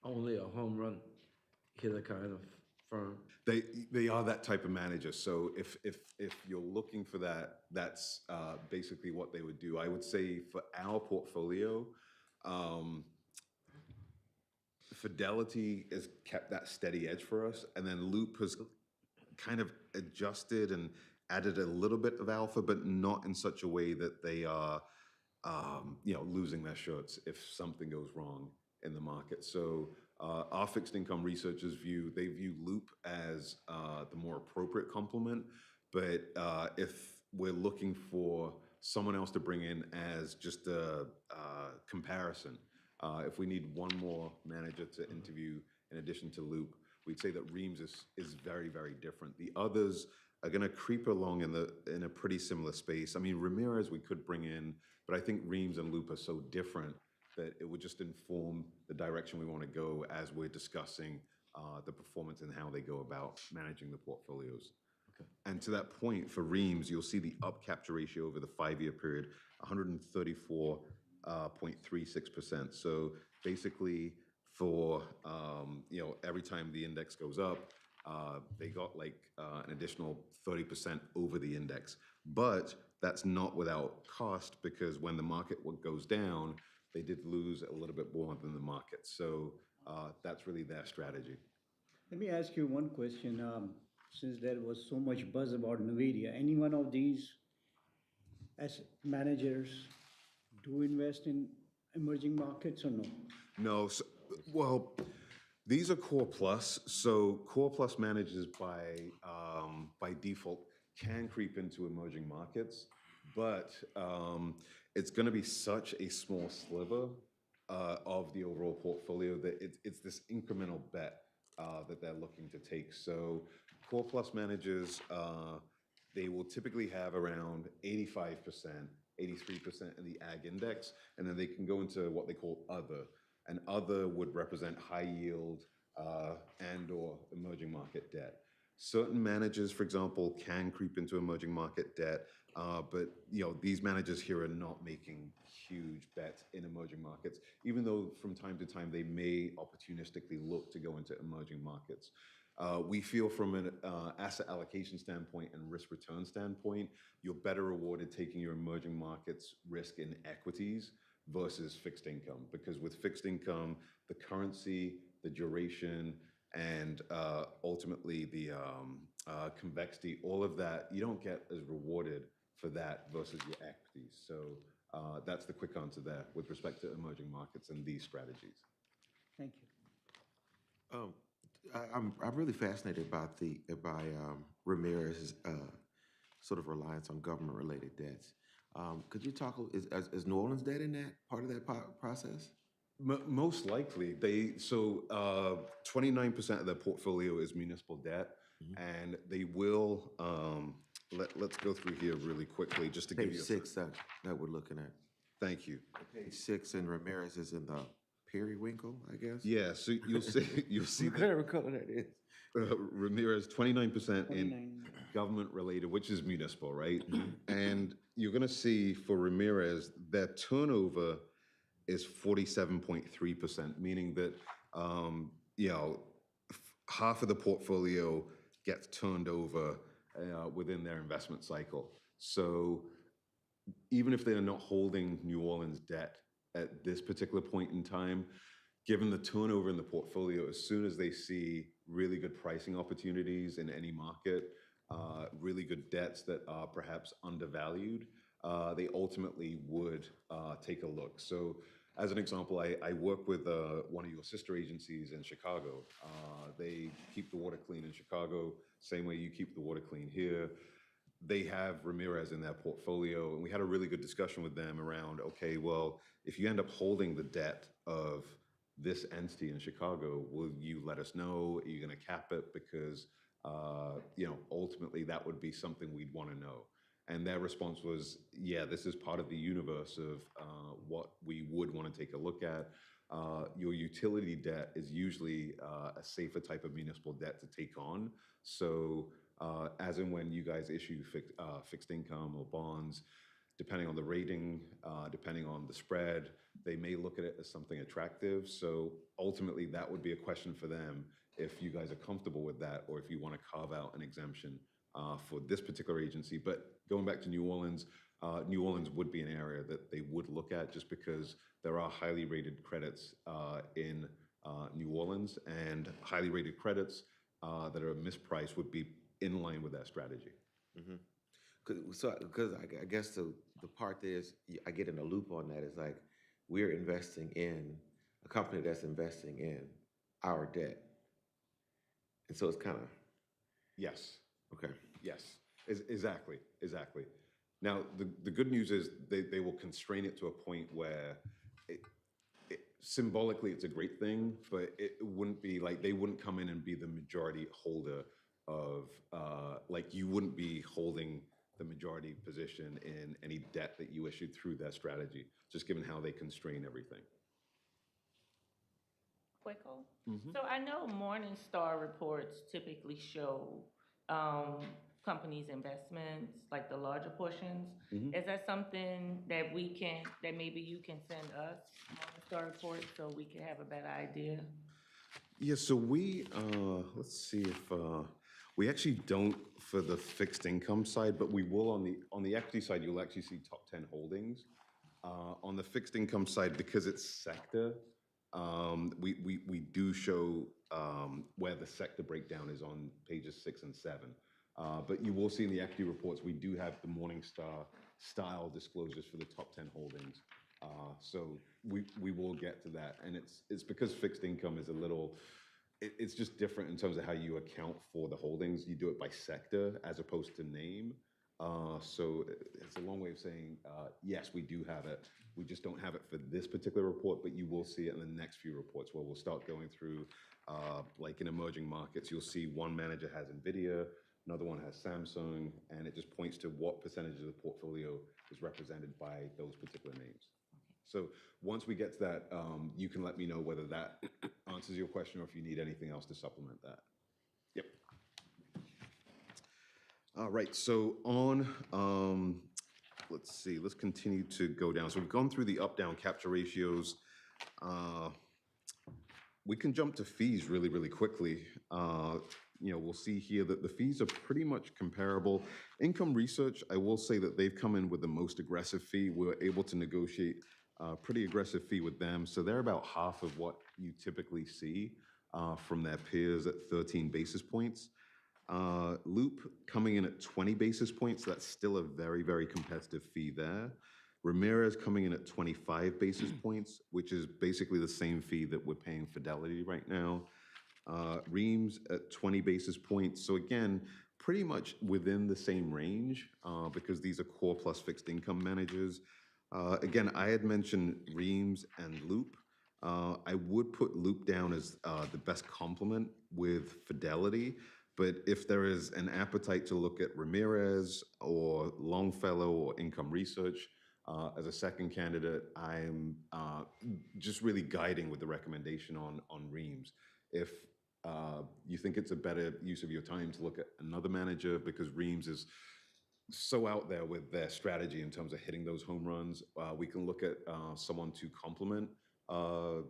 Only a home run hitter kind of firm. They are that type of manager. So if you're looking for that, that's basically what they would do. I would say for our portfolio, um, Fidelity has kept that steady edge for us, and then Loop has kind of adjusted and added a little bit of alpha, but not in such a way that they are, losing their shirts if something goes wrong in the market. So our fixed income researchers view Loop as the more appropriate complement. But if we're looking for someone else to bring in as just a comparison, if we need one more manager to interview in addition to Loop, we'd say that Reams is very, very different. The others are going to creep along in a pretty similar space. I mean, Ramirez we could bring in, but I think Reams and Loop are so different that it would just inform the direction we want to go as we're discussing the performance and how they go about managing the portfolios. Okay. And to that point, for Reams, you'll see the up capture ratio over the 5-year period, 134.36%. So basically, for every time the index goes up, they got like an additional 30% over the index. But that's not without cost, because when the market goes down, they did lose a little bit more than the market. So that's really their strategy. Let me ask you one question. Since there was so much buzz about NVIDIA, any one of these as managers do invest in emerging markets or no? No, so, well, these are Core Plus. So Core Plus managers by default can creep into emerging markets, but it's going to be such a small sliver of the overall portfolio that it's this incremental bet that they're looking to take. So Core Plus managers, they will typically have around 85%, 83% in the ag index, and then they can go into what they call other. And other would represent high yield and or emerging market debt. Certain managers, for example, can creep into emerging market debt, but these managers here are not making huge bets in emerging markets, even though from time to time they may opportunistically look to go into emerging markets. We feel from an asset allocation standpoint and risk return standpoint, you're better rewarded taking your emerging markets risk in equities versus fixed income. Because with fixed income, the currency, the duration, and ultimately the convexity, all of that, you don't get as rewarded for that versus your equities. So that's the quick answer there with respect to emerging markets and these strategies. Thank you. I'm really fascinated by Ramirez's sort of reliance on government-related debts. Could you talk? Is New Orleans debt in that part of that process? Most likely, 29% of their portfolio is municipal debt, and they will. Let's go through here really quickly just to give Page you 6 that we're looking at. Thank you. Page 6, and Ramirez is in the periwinkle, I guess. Yeah, so you'll see Whatever color that is. Ramirez 29% in 29. government related, which is municipal, right? And you're going to see for Ramirez their turnover is 47.3%, meaning that half of the portfolio gets turned over within their investment cycle. So even if they're not holding New Orleans debt at this particular point in time, given the turnover in the portfolio, as soon as they see really good pricing opportunities in any market, really good debts that are perhaps undervalued, they ultimately would take a look. So as an example, I work with one of your sister agencies in Chicago. They keep the water clean in Chicago, same way you keep the water clean here. They have Ramirez in their portfolio, and we had a really good discussion with them around, okay, well, if you end up holding the debt of this entity in Chicago, will you let us know? Are you going to cap it? Because, ultimately that would be something we'd want to know. And their response was, yeah, this is part of the universe of what we would want to take a look at. Your utility debt is usually a safer type of municipal debt to take on. So as and when you guys issue fixed income or bonds, depending on the rating, depending on the spread, they may look at it as something attractive. So ultimately, that would be a question for them if you guys are comfortable with that, or if you want to carve out an exemption for this particular agency. But going back to New Orleans would be an area that they would look at, just because there are highly rated credits in New Orleans, and highly rated credits that are mispriced would be in line with that strategy. Because I guess the part there is, I get in a loop on that, is like, we're investing in a company that's investing in our debt. And so it's kind of, Yes. okay. Yes, exactly. Now, the good news is they will constrain it to a point where symbolically it's a great thing, but it wouldn't be like, they wouldn't come in and be the majority holder of, like, you wouldn't be holding the majority position in any debt that you issued through that strategy, just given how they constrain everything. Quickle. So I know Morningstar reports typically show companies' investments, like the larger portions. Is that something that that maybe you can send us, Morningstar reports, so we can have a better idea? Yeah, so we, let's see if, we actually don't for the fixed income side, but we will on the equity side, you'll actually see top 10 holdings. On the fixed income side, because it's sector, we do show where the sector breakdown is on pages 6 and 7. But you will see in the equity reports, we do have the Morningstar style disclosures for the top 10 holdings. So we will get to that. And it's because fixed income is a little, it's just different in terms of how you account for the holdings. You do it by sector as opposed to name. So it's a long way of saying, yes, we do have it. We just don't have it for this particular report, but you will see it in the next few reports where we'll start going through, like in emerging markets, you'll see one manager has NVIDIA, another one has Samsung, and it just points to what percentage of the portfolio is represented by those particular names. So once we get to that, you can let me know whether that answers your question or if you need anything else to supplement that. Yep. All right, so on, let's see, let's continue to go down. So we've gone through the up-down capture ratios. We can jump to fees really, really quickly. We'll see here that the fees are pretty much comparable. Income Research, I will say that they've come in with the most aggressive fee. We were able to negotiate a pretty aggressive fee with them. So they're about half of what you typically see from their peers at 13 basis points. Loop coming in at 20 basis points. That's still a very, very competitive fee there. Ramirez coming in at 25 basis points, which is basically the same fee that we're paying Fidelity right now. Reams at 20 basis points. So again, pretty much within the same range because these are core plus fixed income managers. Again, I had mentioned Reams and Loop. I would put Loop down as the best complement with Fidelity. But if there is an appetite to look at Ramirez or Longfellow or Income Research as a second candidate, I'm just really guiding with the recommendation on Reams. If you think it's a better use of your time to look at another manager because Reams is so out there with their strategy in terms of hitting those home runs, we can look at someone to complement the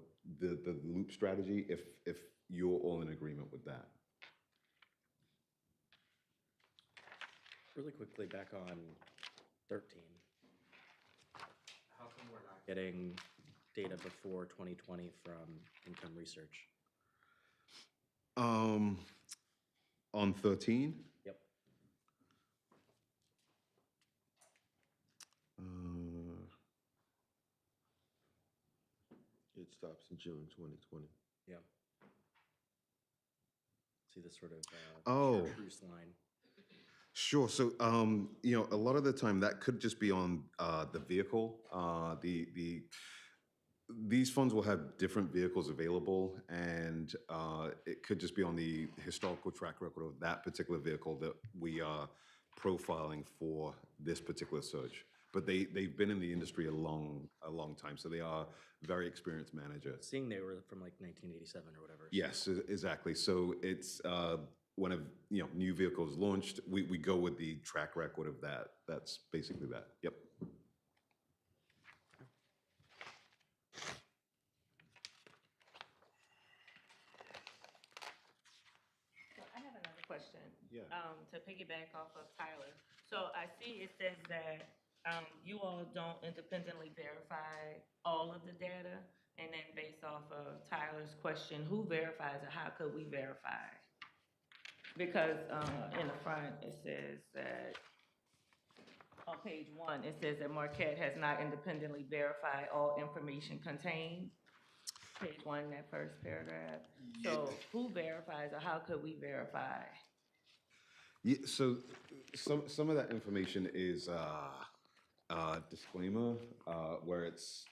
Loop strategy if you're all in agreement with that. Really quickly, back on 13. How come we're not getting data before 2020 from Income Research? On 13? Yep. It stops in June 2020. Yeah. See this sort of Oh. cruise line. Sure. So, a lot of the time that could just be on the vehicle. These funds will have different vehicles available, and it could just be on the historical track record of that particular vehicle that we are profiling for this particular search. But they've been in the industry a long time, so they are very experienced managers. Seeing they were from like 1987 or whatever. Yes, exactly. So it's when a new vehicle is launched, we go with the track record of that. That's basically that. Yep. Yeah. To piggyback off of Tyler. So I see it says that, you all don't independently verify all of the data. And then based off of Tyler's question, who verifies it? How could we verify? Because, in the front, it says that, on page 1, it says that Marquette has not independently verified all information contained. Page 1, that first paragraph. So who verifies, or how could we verify? Yeah, so some of that information is disclaimer, where it's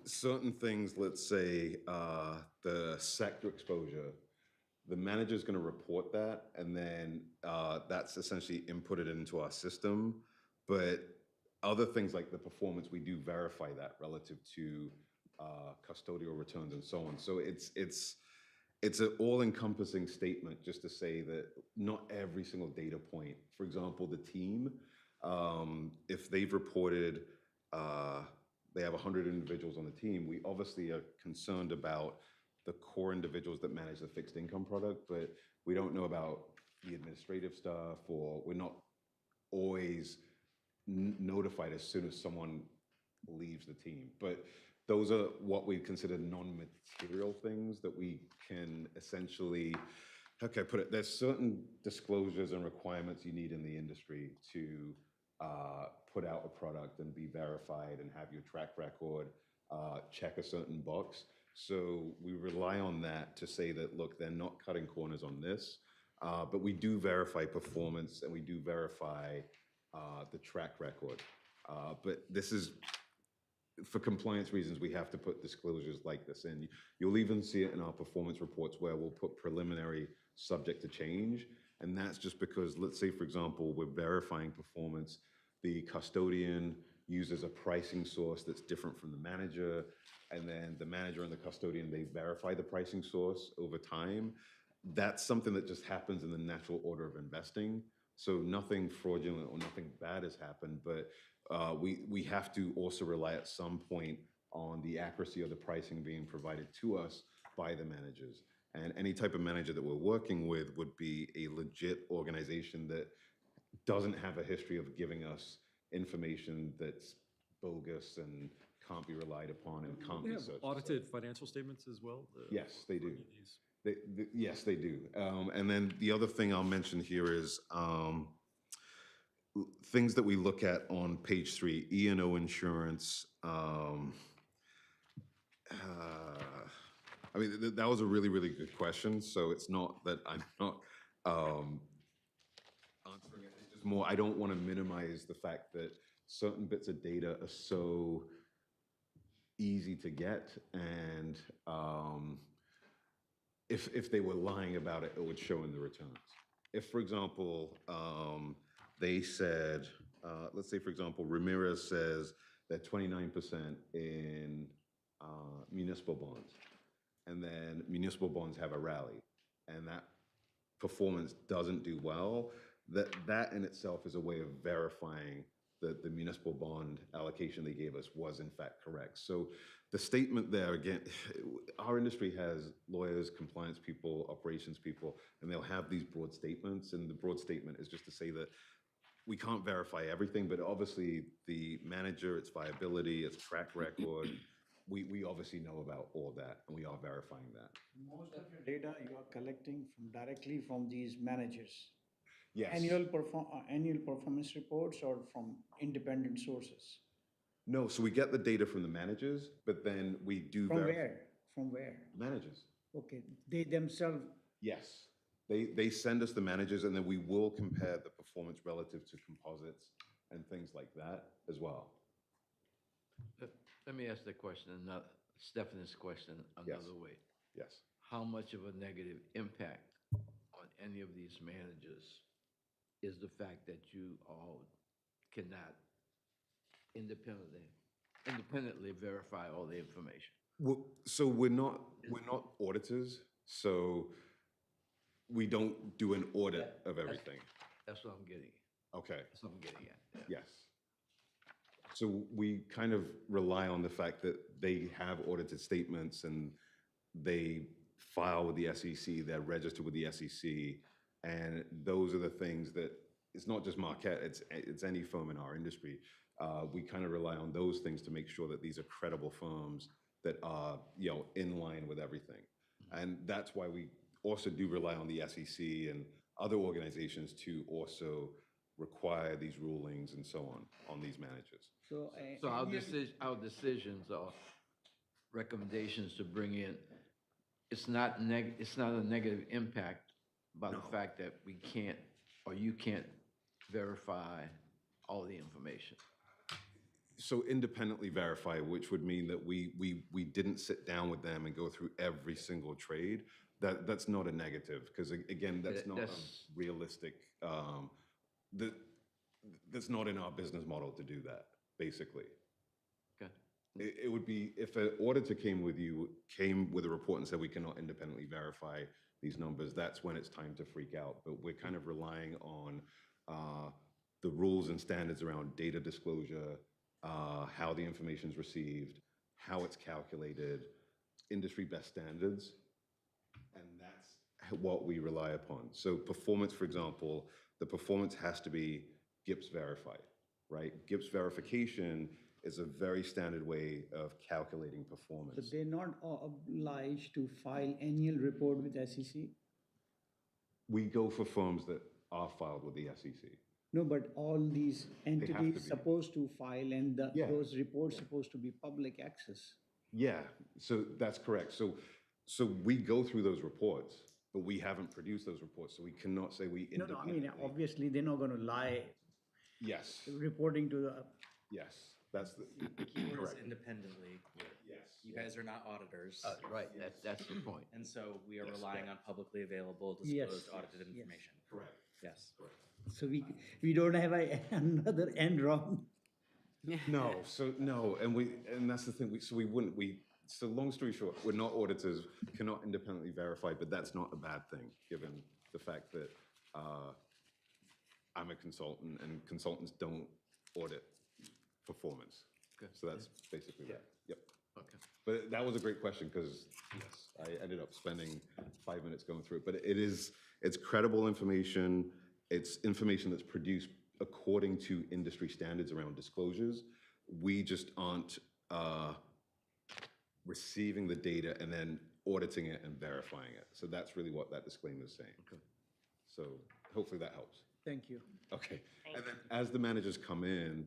certain things, let's say, the sector exposure, the manager's gonna report that, and then that's essentially inputted into our system. But other things like the performance, we do verify that relative to custodial returns and so on. So it's an all-encompassing statement just to say that not every single data point, for example, the team, if they've reported they have 100 individuals on the team, we obviously are concerned about the core individuals that manage the fixed income product, but we don't know about the administrative stuff, or we're not always notified as soon as someone leaves the team. But those are what we consider non-material things that we can essentially, okay, put it, there's certain disclosures and requirements you need in the industry to put out a product and be verified and have your track record, check a certain box. So we rely on that to say that, look, they're not cutting corners on this, but we do verify performance and we do verify the track record. But this is, for compliance reasons, we have to put disclosures like this in. You'll even see it in our performance reports where we'll put preliminary subject to change. And that's just because, let's say, for example, we're verifying performance. The custodian uses a pricing source that's different from the manager. And then the manager and the custodian, they verify the pricing source over time. That's something that just happens in the natural order of investing. So nothing fraudulent or nothing bad has happened, but we have to also rely at some point on the accuracy of the pricing being provided to us by the managers. And any type of manager that we're working with would be a legit organization that doesn't have a history of giving us information that's bogus and can't be relied upon and can't They be have searched. audited financial statements as well? Yes, they for do. these? Yes, they do. And then the other thing I'll mention here is things that we look at on page 3, E&O insurance. I mean, that was a really, really good question. So it's not that I'm not answering it. It's just more, I don't want to minimize the fact that certain bits of data are so easy to get, and if they were lying about it, it would show in the returns. If, for example, they said, let's say, for example, Ramirez says that 29% in municipal bonds, and then municipal bonds have a rally, and that performance doesn't do well, that in itself is a way of verifying that the municipal bond allocation they gave us was in fact correct. So the statement there, again, our industry has lawyers, compliance people, operations people, and they'll have these broad statements, and the broad statement is just to say that we can't verify everything, but obviously the manager, its viability, its track record, we obviously know about all that, and we are verifying that. Most of your data you are collecting directly from these managers. Yes. Annual performance reports or from independent sources? No, so we get the data from the managers, but then we do From verify. where? From where? Managers. Okay, they themselves, Yes. They send us the managers, and then we will compare the performance relative to composites and things like that as well. Let me ask the question, Stephanie's question another way. Yes. How much of a negative impact on any of these managers is the fact that you all cannot independently verify all the information? Well, so we're not auditors, so we don't do an audit of everything. That's what I'm getting at. Okay. That's what I'm getting at. Yeah. Yes. So we kind of rely on the fact that they have audited statements and they file with the SEC, they're registered with the SEC, And those are the things that, it's not just Marquette, it's any firm in our industry. We kind of rely on those things to make sure that these are credible firms that are, in line with everything. And that's why we also do rely on the SEC and other organizations to also require these rulings and so on these managers. So. So our decisions or recommendations to bring in, it's not a negative impact by the fact that we can't, or you can't verify all the information. So independently verify, which would mean that we didn't sit down with them and go through every single trade. That's not a negative, because again, that's not realistic. That's not in our business model to do that, basically. Okay. It would be, if an auditor came with a report and said we cannot independently verify these numbers, that's when it's time to freak out. But we're kind of relying on the rules and standards around data disclosure, how the information is received, how it's calculated, industry best standards, and that's what we rely upon. So performance, for example, the performance has to be GIPS verified, right? GIPS verification is a very standard way of calculating So performance. they're not obliged to file annual report with SEC? We go for firms that are filed with the SEC. No, but all these to entities be. supposed to file, and Yeah. those reports supposed to be public access. Yeah, so that's correct. So we go through those reports, but we haven't produced those reports, so we cannot say we No, I mean, independently. obviously, they're not gonna lie, Yes, reporting to the, yes, that's the, Keywords correct. independently. Yes. You guys are not auditors. Right, that's the point. And so we are Yes, relying on publicly available, Yes, disclosed, audited yes. information. Correct. Yes. so we don't have another Enron. No, so no, and that's the thing, so long story short, we're not auditors, cannot independently verify, but that's not a bad thing, given the fact that I'm a consultant and consultants don't audit performance. Okay. So that's basically that, yep. Okay. But that was a great question, because yes, I ended up spending 5 minutes going through it, but it's credible information, it's information that's produced according to industry standards around disclosures. We just aren't receiving the data and then auditing it and verifying it. So that's really what that disclaimer is saying. Okay. So hopefully that helps. Thank you. Okay. And then as the managers come in,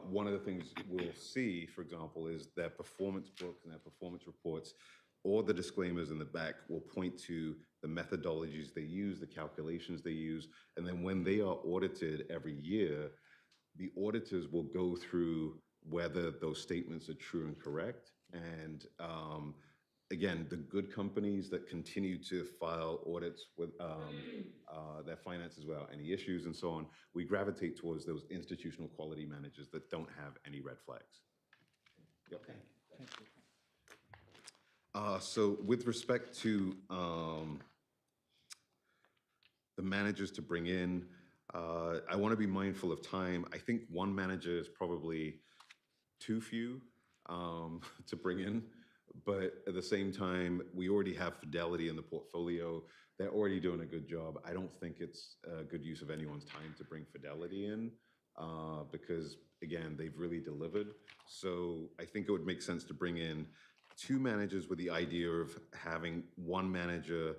one of the things we'll see, for example, is their performance books and their performance reports, or the disclaimers in the back will point to the methodologies they use, the calculations they use, and then when they are audited every year, the auditors will go through whether those statements are true and correct. And again, the good companies that continue to file audits with their finances without any issues and so on, we gravitate towards those institutional quality managers that don't have any red flags. Yep. Thank you. So with respect to the managers to bring in, I want to be mindful of time. I think one manager is probably too few to bring in, but at the same time, we already have Fidelity in the portfolio. They're already doing a good job. I don't think it's a good use of anyone's time to bring Fidelity in because, again, they've really delivered. So I think it would make sense to bring in two managers with the idea of having one manager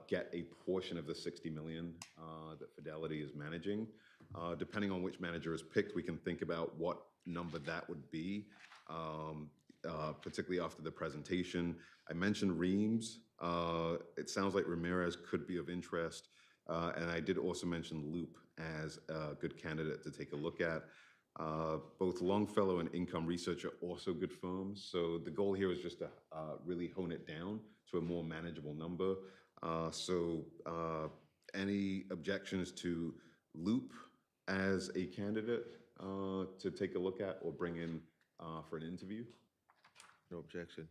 get a portion of the 60 million that Fidelity is managing. Depending on which manager is picked, we can think about what number that would be, particularly after the presentation. I mentioned Reams. It sounds like Ramirez could be of interest. And I did also mention Loop as a good candidate to take a look at. Both Longfellow and Income Research are also good firms. So the goal here is just to really hone it down to a more manageable number. Any objections to Loop as a candidate to take a look at or bring in for an interview? No objection.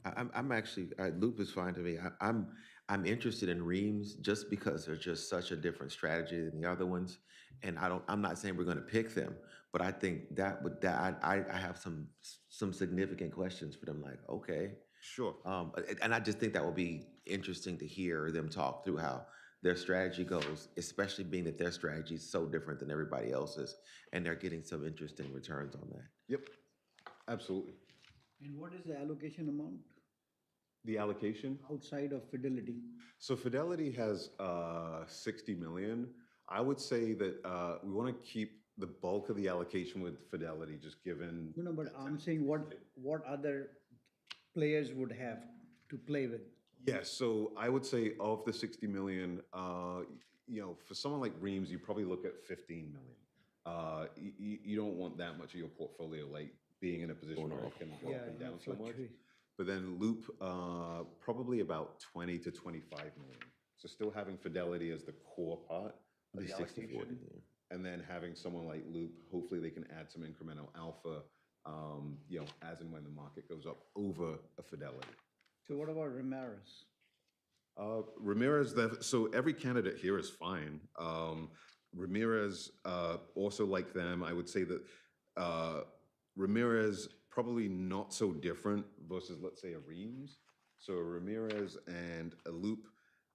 I'm actually, Loop is fine to me. I'm interested in Reams just because they're just such a different strategy than the other ones. And I'm not saying we're going to pick them, but I think I have some significant questions for them. Like, okay. Sure. And I just think that will be interesting to hear them talk through how their strategy goes, especially being that their strategy is so different than everybody else's, and they're getting some interesting returns on that. Yep, absolutely. And what is the allocation amount The allocation? outside of Fidelity? So Fidelity has 60 million. I would say that we want to keep the bulk of the allocation with Fidelity, just given. No, but I'm saying what other players would have to play with? Yes, so I would say of the 60 million, for someone like Reams, you probably look at 15 million. You don't want that much of your portfolio, like being in a position where it can go up and down so much. fluctuate. But then Loop, probably about 20 to 25 million. So still having Fidelity as the core part of the 60, 40, allocation. yeah. And then having someone like Loop, hopefully they can add some incremental alpha, as and when the market goes up over a Fidelity. So what about Ramirez? Ramirez, so every candidate here is fine. Ramirez, also like them, I would say that Ramirez probably not so different versus, let's say, a Reams. So Ramirez and a Loop,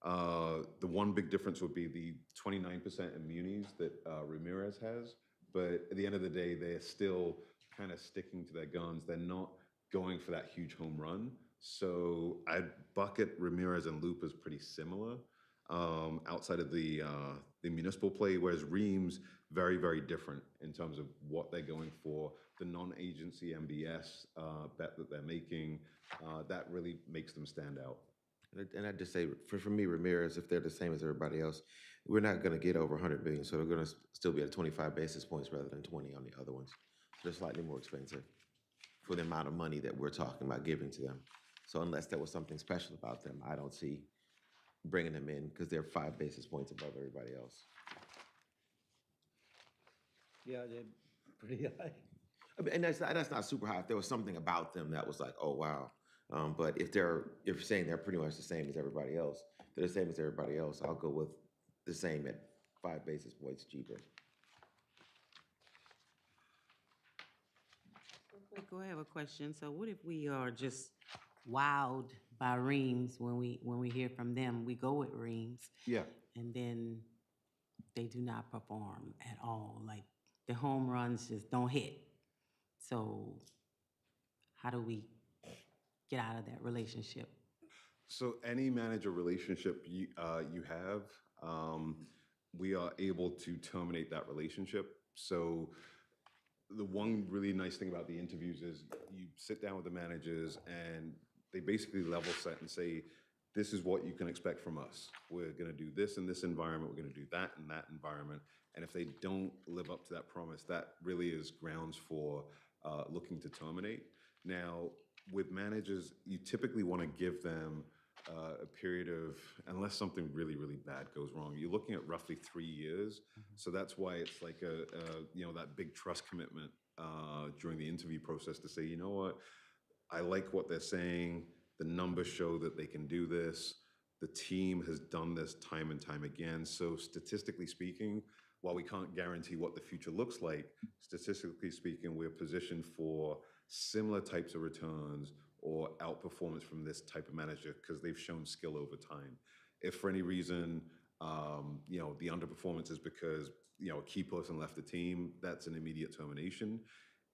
the one big difference would be the 29% in munis that Ramirez has. But at the end of the day, they're still kind of sticking to their guns. They're not going for that huge home run. So I'd bucket Ramirez and Loop as pretty similar outside of the municipal play, whereas Reams, very, very different in terms of what they're going for. The non-agency MBS bet that they're making, that really makes them stand out. And I just say, for me, Ramirez, if they're the same as everybody else, we're not going to get over 100 million, so they're going to still be at 25 basis points rather than 20 on the other ones. So they're slightly more expensive for the amount of money that we're talking about giving to them. So unless there was something special about them, I don't see bringing them in because they're 5 basis points above everybody else. Yeah, they're pretty high. I mean, and that's not super high. If there was something about them that was like, oh wow. But if you're saying they're pretty much the same as everybody else, they're the same as everybody else, I'll go with the same at 5 basis points cheaper. Go I have a question. So what if we are just wowed by Reams when we hear from them? We go with Reams Yeah. and then they do not perform at all. Like the home runs just don't hit. So how do we get out of that relationship? So any manager relationship you have, we are able to terminate that relationship. So the one really nice thing about the interviews is you sit down with the managers and they basically level set and say, this is what you can expect from us. We're going to do this in this environment. We're going to do that in that environment. And if they don't live up to that promise, that really is grounds for looking to terminate. Now, with managers, you typically want to give them a period of, unless something really, really bad goes wrong, you're looking at roughly 3 years. So that's why it's like that big trust commitment during the interview process to say, you know what, I like what they're saying. The numbers show that they can do this. The team has done this time and time again. So statistically speaking, while we can't guarantee what the future looks like, statistically speaking, we're positioned for similar types of returns or outperformance from this type of manager because they've shown skill over time. If for any reason, the underperformance is because, a key person left the team, that's an immediate termination.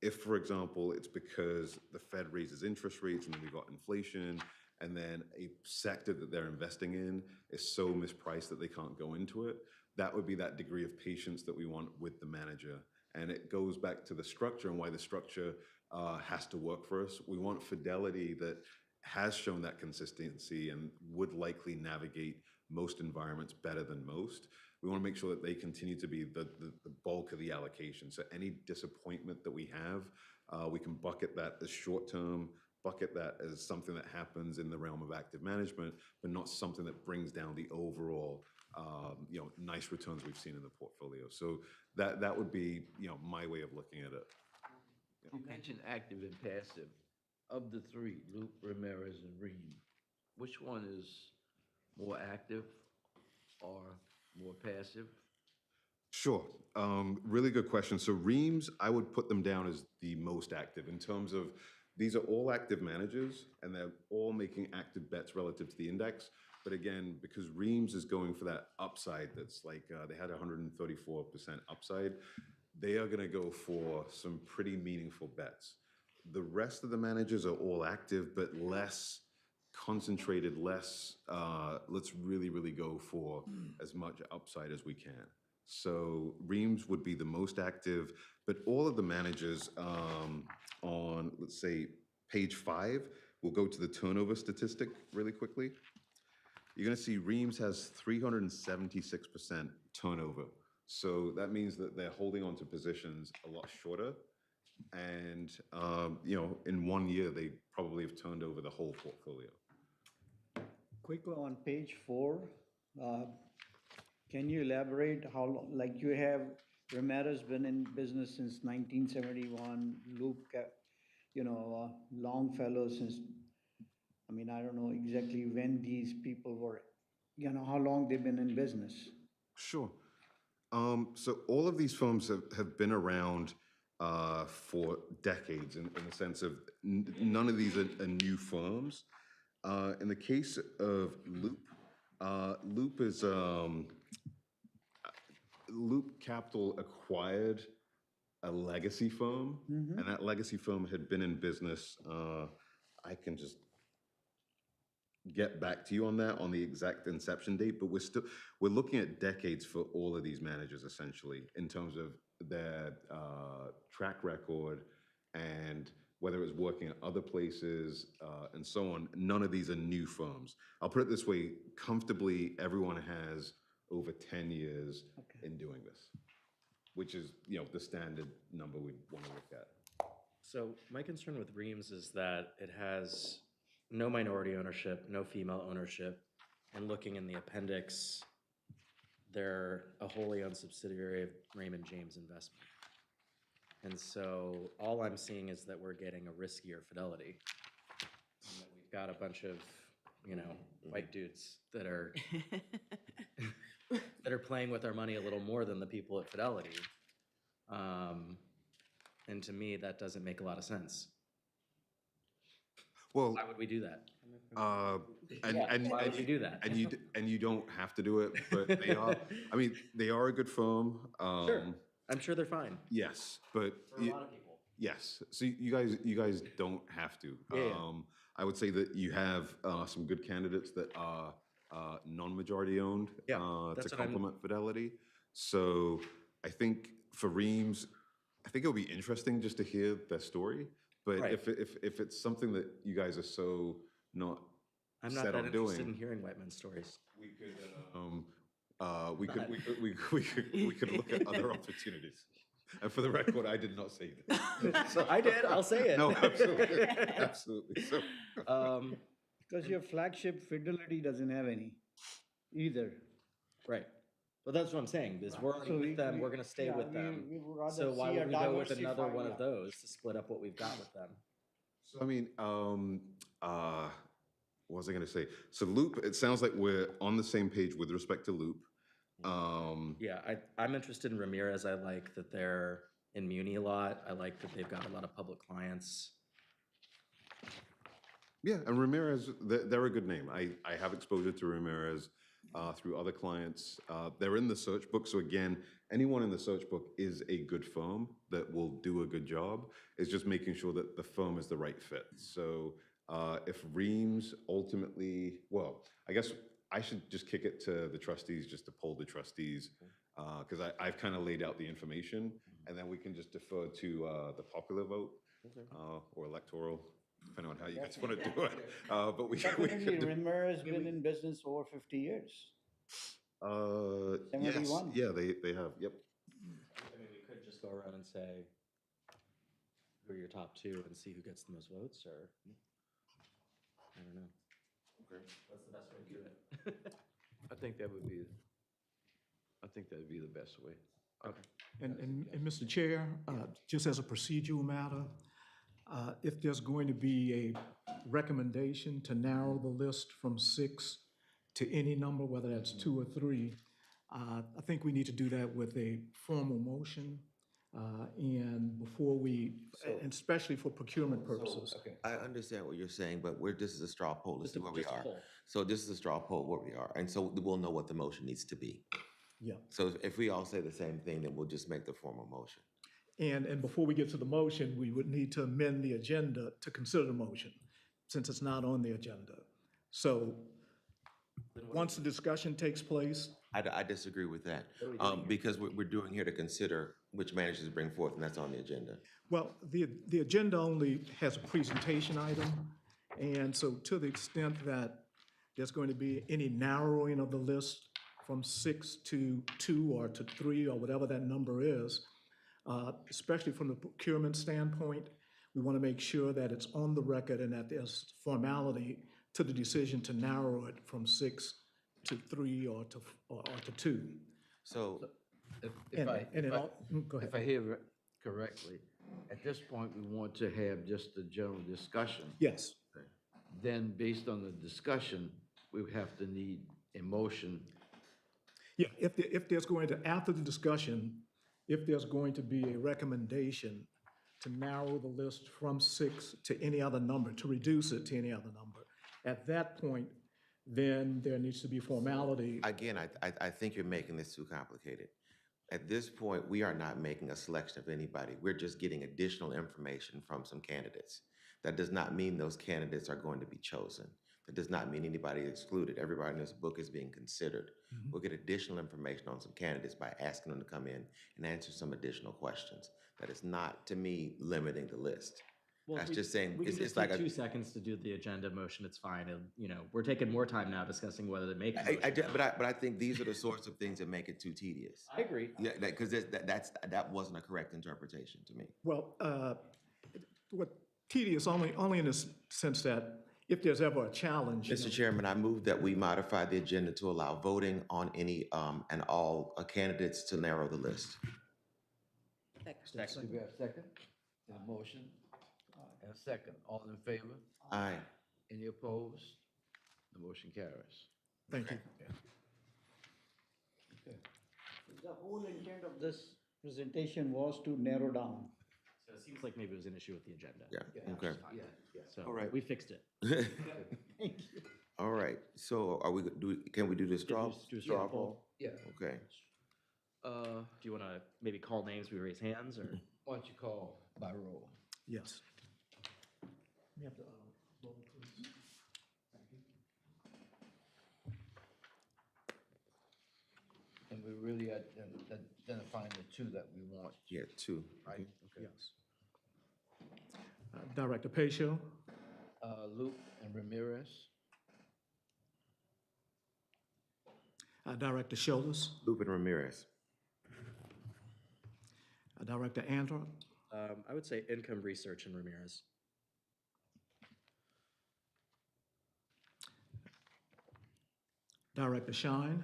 If, for example, it's because the Fed raises interest rates and then we've got inflation and then a sector that they're investing in is so mispriced that they can't go into it, that would be that degree of patience that we want with the manager. And it goes back to the structure and why the structure has to work for us. We want Fidelity that has shown that consistency and would likely navigate most environments better than most. We want to make sure that they continue to be the bulk of the allocation. So any disappointment that we have, we can bucket that as short-term, bucket that as something that happens in the realm of active management, but not something that brings down the overall, nice returns we've seen in the portfolio. So that would be, my way of looking at it. You mentioned active and passive. Of the three, Loop, Ramirez, and Ream, which one is more active or more passive? Sure. Really good question. So Reams, I would put them down as the most active in terms of these are all active managers, and they're all making active bets relative to the index. But again, because Reams is going for that upside, that's like, they had 134% upside, they are gonna go for some pretty meaningful bets. The rest of the managers are all active, but less concentrated, less, let's really go for as much upside as we can. So Reams would be the most active, but all of the managers on, let's say, page 5, we'll go to the turnover statistic really quickly. You're gonna see Reams has 376% turnover. So that means that they're holding on to positions a lot shorter. And, you know, in 1 year, they probably have turned over the whole portfolio. Quickly on page 4, can you elaborate how, like you have, Ramirez been in business since 1971, Longfellow since, I mean, I don't know exactly when these people were, how long they've been in business. Sure. So all of these firms have been around for decades in the sense of none of these are new firms. In the case of Loop, Loop is Loop Capital acquired a legacy firm, and that legacy firm had been in business. I can just get back to you on that, on the exact inception date, but we're looking at decades for all of these managers essentially in terms of their track record and whether it's working at other places and so on. None of these are new firms. I'll put it this way, comfortably everyone has over 10 years in doing this, which is, the standard number we'd want to look at. So my concern with Reams is that it has no minority ownership, no female ownership, and looking in the appendix, they're a wholly owned subsidiary of Raymond James Investment. And so all I'm seeing is that we're getting a riskier Fidelity. And that we've got a bunch of, white dudes that are that are playing with our money a little more than the people at Fidelity. And to me, that doesn't make a lot of sense. Well, Why would we do that? why would we do that? And you don't have to do it, but they are. I mean, they are a good firm. Sure, I'm sure they're fine. Yes, but For a lot of people. yes. So you guys don't have to. Yeah. I would say that you have some good candidates that are non-majority owned to complement Fidelity. So I think for Reams, I think it'll be interesting just to hear their story. But Right. if it's something that you guys are so not I'm not set that on interested doing, in hearing white men's stories. we could look at other opportunities. And for the record, I did not say that. So I did. I'll say it. No, absolutely, absolutely. So, Because your flagship Fidelity doesn't have any either. Right. Well, that's what I'm saying. Is we're already So with them. We're going to stay with them. We would rather So why see a would we go with another diversified- one of those to split up what we've got with them? so I mean, what was I going to say? So Loop, it sounds like we're on the same page with respect to Loop. Yeah, I'm interested in Ramirez. I like that they're in Muni a lot. I like that they've got a lot of public clients. Yeah, and Ramirez, they're a good name. I have exposure to Ramirez through other clients. They're in the search book. So again, anyone in the search book is a good firm that will do a good job. It's just making sure that the firm is the right fit. So if Reams ultimately, well, I guess I should just kick it to the trustees just to poll the trustees because I've kind of laid out the information and then we can just defer to the popular vote or electoral, depending on how you guys want to do it. But we Definitely, could. Ramirez been in business over 50 years. Yes, 71. yeah, they have, yep. I mean, we could just go around and say, who are your top two and see who gets the most votes, or I don't know. What's the best way to do it? I think that would be the best way. Okay. And Mr. Chair, just as a procedural matter, if there's going to be a recommendation to narrow the list from 6 to any number, whether that's 2 or 3, I think we need to do that with a formal motion And before we, and especially for procurement purposes. I understand what you're saying, but this is a straw poll to Just see a- where we just a are. poll. So this is a straw poll where we are, and so we'll know what the motion needs to be. Yeah. So if we all say the same thing, then we'll just make the formal motion. And before we get to the motion, we would need to amend the agenda to consider the motion, since it's not on the agenda. So once the discussion takes place, I disagree with that, because we're doing here to consider which managers to bring forth, and that's on the agenda. well, the agenda only has a presentation item. And so to the extent that there's going to be any narrowing of the list from 6 to 2 or to 3 or whatever that number is, especially from the procurement standpoint, we want to make sure that it's on the record and that there's formality to the decision to narrow it from 6 to 3 or to 2. So, And it all, go If ahead. I hear correctly, at this point, we want to have just a general discussion. Yes, Then, based on the discussion, we would have to need a motion. yeah, if there's going to, after the discussion, if there's going to be a recommendation to narrow the list from 6 to any other number, to reduce it to any other number, at that point, then there needs to be formality. again, I think you're making this too complicated. At this point, we are not making a selection of anybody. We're just getting additional information from some candidates. That does not mean those candidates are going to be chosen. That does not mean anybody is excluded. Everybody in this book is being considered. We'll get additional information on some candidates by asking them to come in and answer some additional questions. That is not, to me, limiting the list. Well, That's we- just saying, We can it's just like take a. 2 seconds to do the agenda motion, it's fine, and, we're taking more time now discussing whether to make. a motion. But I think these are the sorts of things that make it too tedious. I agree. Yeah, because that wasn't a correct interpretation to me. Well, what tedious only in the sense that if there's ever a challenge. you know, Mr. Chairman, I move that we modify the agenda to allow voting on any and all candidates to narrow the list. Do we have a second? And a motion? And a second. All in favor? Aye. Any opposed? The motion carries. Thank you. The whole intent of this presentation was to narrow down. So it seems like maybe it was an issue with the agenda. Yeah, okay. So All right. we fixed it. All right, so can we do the straw? Just do a straw poll. Yeah. Okay. Do you want to maybe call names, we raise hands, or? Why don't you call by roll? Yes. We have to, roll, please. And we really identifying the two that we want, Yeah, 2. right? Okay. Yes. Director Pacho, Luke and Ramirez, Director Shoulders, Lupin Ramirez. Director Andrew, I would say income research and Ramirez. Director Shine,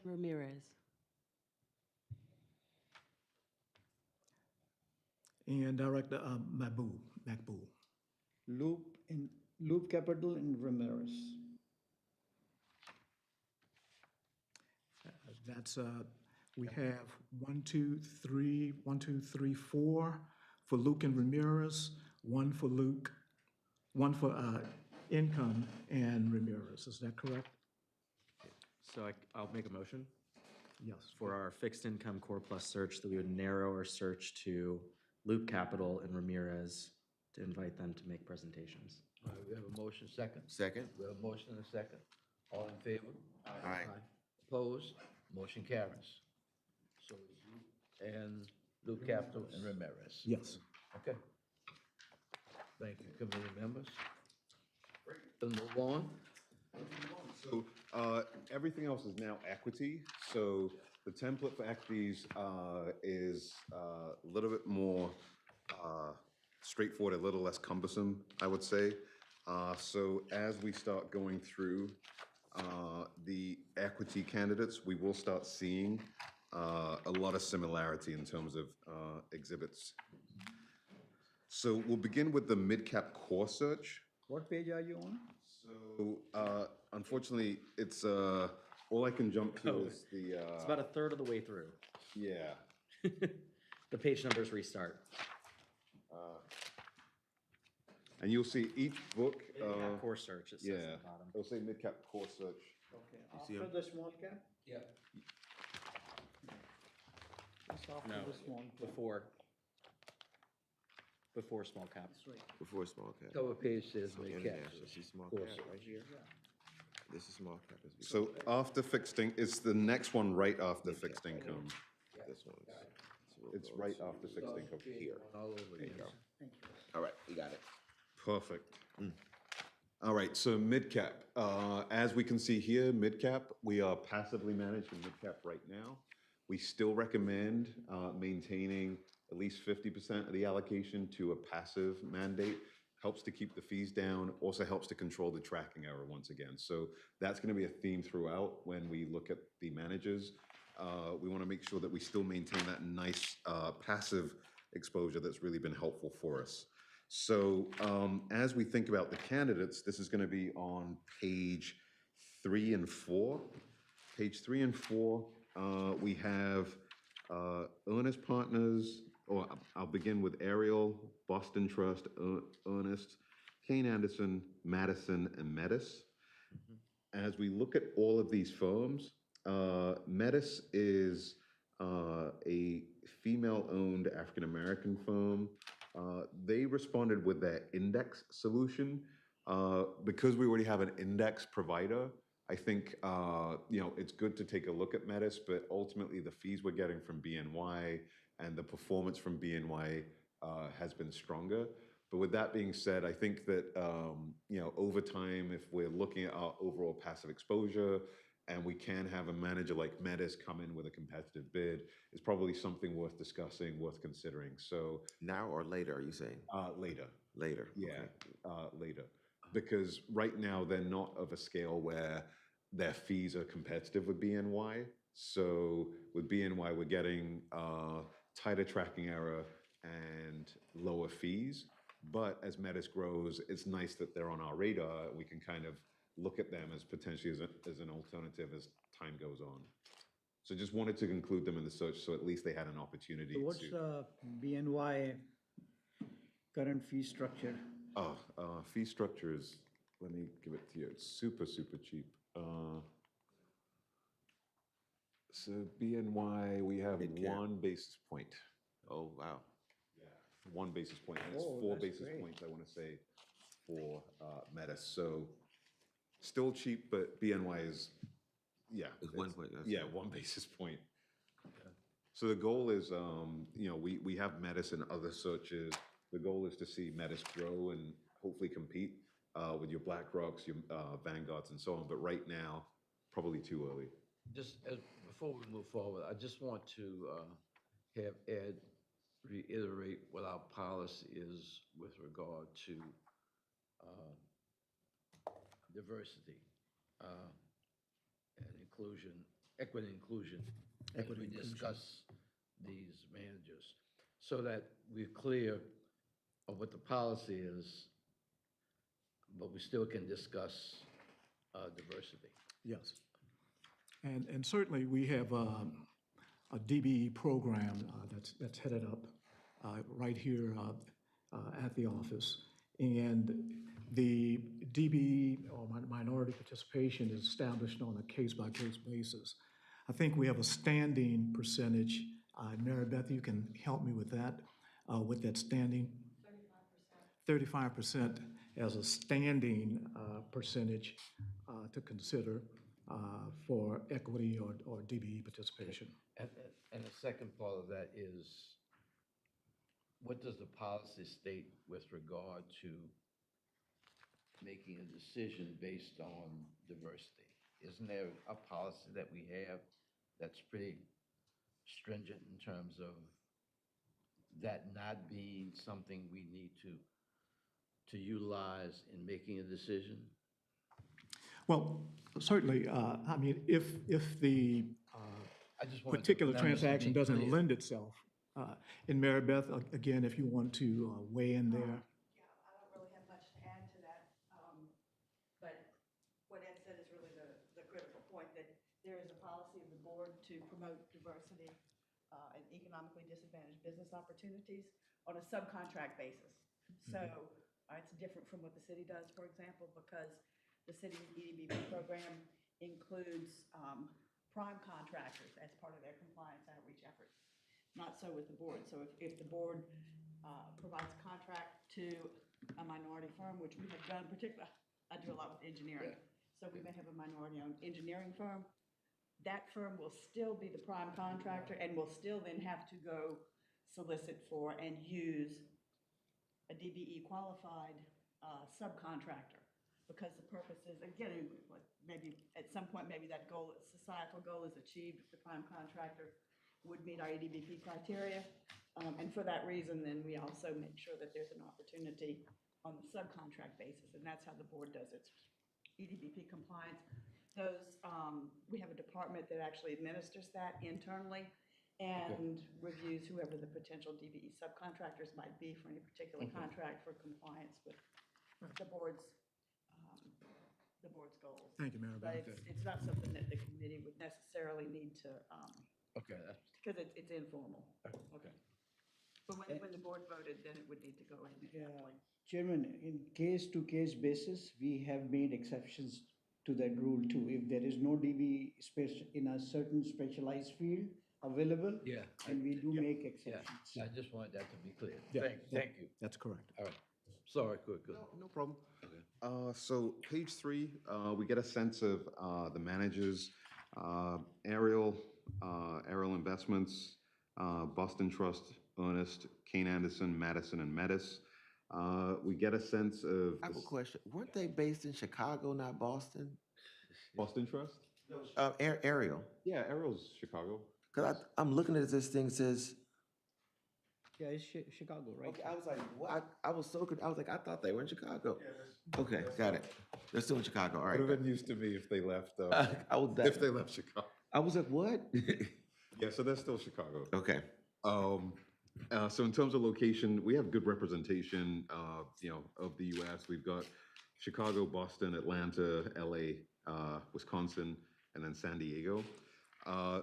Ramirez. and Director Makbul. Loop Capital and Ramirez. That's, we have 1, 2, 3, 1, 2, 3, 4 for Luke and Ramirez, 1 for Luke, 1 for Income and Ramirez. Is that correct? So I'll make a motion Yes. for our fixed income core plus search that we would narrow our search to Loop Capital and Ramirez to invite them to make presentations. all right, we have a motion, second. Second? We have a motion and a second. All in favor? Aye. Opposed? Motion carries. So it's you and Luke Capital and Ramirez. Yes. Okay. Thank you, committee members. Let's move on. So everything else is now equity. So the template for equities is a little bit more straightforward, a little less cumbersome, I would say. So as we start going through the equity candidates, we will start seeing a lot of similarity in terms of exhibits. So we'll begin with the mid-cap core search. What page are you on? So unfortunately, it's all I can jump to is the It's about a third of the way through. yeah. The page numbers restart. And you'll see each book, Core search, it says at yeah, the bottom. it'll say mid-cap core search. Okay, see after 'em? the small cap? Just after No, the small cap. Before small cap. That's right. Before small cap. Cover page says So mid-cap. international, see small Core cap search. right here? This is small cap. as we So go back. after fixed it's the next one right after fixed income. This one's. so we'll It's go right to- after fixed income. Here. All over There you again. go. Thank you. All right, we got it. Perfect. All right, so mid-cap. As we can see here, mid-cap, we are passively managed in mid-cap right now. We still recommend maintaining at least 50% of the allocation to a passive mandate. Helps to keep the fees down, also helps to control the tracking error once again. So that's going to be a theme throughout when we look at the managers. We want to make sure that we still maintain that nice passive exposure that's really been helpful for us. So as we think about the candidates, this is going to be on page 3 and 4. Page 3 and 4, we have Earnest Partners, or I'll begin with Ariel, Boston Trust, Earnest, Kane Anderson, Madison, and Metis. As we look at all of these firms, Metis is a female-owned African-American firm. They responded with their index solution. Because we already have an index provider, I think it's good to take a look at Metis, but ultimately the fees we're getting from BNY and the performance from BNY has been stronger. But with that being said, I think that over time, if we're looking at our overall passive exposure, and we can have a manager like Metis come in with a competitive bid, it's probably something worth discussing, worth considering. So Now or later, are you saying? later, Later. yeah, okay. later, because right now they're not of a scale where their fees are competitive with BNY. So with BNY, we're getting tighter tracking error and lower fees. But as Metis grows, it's nice that they're on our radar. We can kind of look at them as potentially as an alternative as time goes on. So just wanted to include them in the search, so at least they had an opportunity So what's to. BNY current fee structure? Fee structures, let me give it to you. It's super, super cheap. So BNY, we have Mid-cap. 1 basis point. Oh, wow. 1 basis point, and it's Oh, 4 that's basis great. points, I want to say, for Metis. So still cheap, but BNY is, yeah. It's 1 point, that's Yeah, it. 1 basis point. So the goal is, we have Metis and other searches. The goal is to see Metis grow and hopefully compete with your BlackRocks, your Vanguards, and so on. But right now, probably too early. Just before we move forward, I just want to have Ed reiterate what our policy is with regard to diversity and inclusion, equity inclusion, as we discuss these managers, so that we're clear of what the policy is, but we still can discuss diversity. Yes. And certainly, we have a DBE program that's headed up right here at the office. And the DBE, or minority participation, is established on a case-by-case basis. I think we have a standing percentage. Mary Beth, you can help me with that standing? 35% as a standing percentage to consider for equity or DBE participation. And the second part of that is, what does the policy state with regard to making a decision based on diversity? Isn't there a policy that we have that's pretty stringent in terms of that not being something we need to utilize in making a decision? Well, certainly, I mean, if the I just wanted to particular understand transaction be doesn't clear. lend itself, and Mary Beth, again, if you want to weigh in there. Yeah, I don't really have much to add to that, but what Ed said is really the critical point, that there is a policy of the board to promote diversity and economically disadvantaged business opportunities on a subcontract basis. So it's different from what the city does, for example, because the city's EDBP program includes prime contractors as part of their compliance outreach efforts. Not so with the board. So if the board provides a contract to a minority firm, which we have done, particularly, I do a lot with engineering. So we may have a minority-owned engineering firm. That firm will still be the prime contractor and will still then have to go solicit for and use a DBE qualified subcontractor. Because the purpose is, again, maybe at some point, maybe that goal, societal goal is achieved if the prime contractor would meet our EDBP criteria. And for that reason, then we also make sure that there's an opportunity on the subcontract basis, and that's how the board does its EDBP compliance. Those, we have a department that actually administers that internally and reviews whoever the potential DBE subcontractors might be for any particular contract for compliance with the board's goals. Thank you, Mayor But Benefit. it's not something that the committee would necessarily need to, Okay, that's, because it's informal. okay. But when the board voted, then it would need to go in. Yeah, Chairman, in case-to-case basis, we have made exceptions to that rule too. If there is no DB in a certain specialized field available, Yeah. and we do make Yeah, exceptions. I just wanted that to be clear. Yeah, Thank you. That's correct. All right. Sorry, good. No problem. So page 3, we get a sense of the managers, Ariel Investments, Boston Trust, Ernest, Kane Anderson, Madison, and Metis. We get a sense of I have a question. Weren't they based in Chicago, not Boston? Boston Trust? Ariel. Yeah, Ariel's Chicago. Because I'm looking at this thing, it says, Yeah, it's Chicago, right? okay, I was like, what? I was so good. I was like, I thought they were in Chicago. Okay, got it. They're still in Chicago, all Would have right. been news to me if they left, I was if they left Chicago. I was like, what? Yeah, so they're still Chicago. Okay. So in terms of location, we have good representation, of the U.S. We've got Chicago, Boston, Atlanta, LA, Wisconsin, and then San Diego.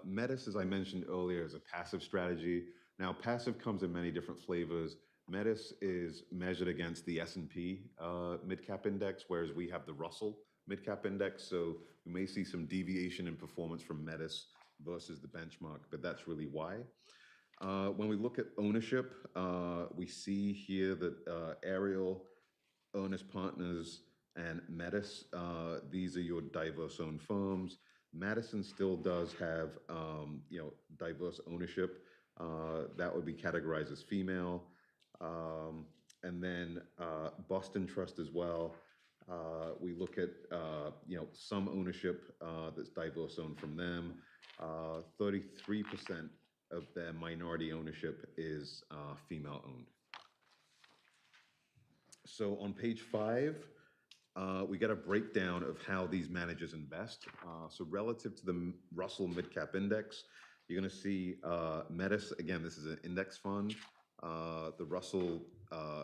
Metis, as I mentioned earlier, is a passive strategy. Now, passive comes in many different flavors. Metis is measured against the S&P mid-cap index, whereas we have the Russell mid-cap index. So we may see some deviation in performance from Metis versus the benchmark, but that's really why. When we look at ownership, we see here that Ariel, Ernest Partners, and Metis, these are your diverse owned firms. Madison still does have, diverse ownership. That would be categorized as female. And then Boston Trust as well. We look at, some ownership that's diverse owned from them. 33% of their minority ownership is female owned. So on page 5, we get a breakdown of how these managers invest. So relative to the Russell Midcap Index, you're going to see Metis, again, this is an index fund. The Russell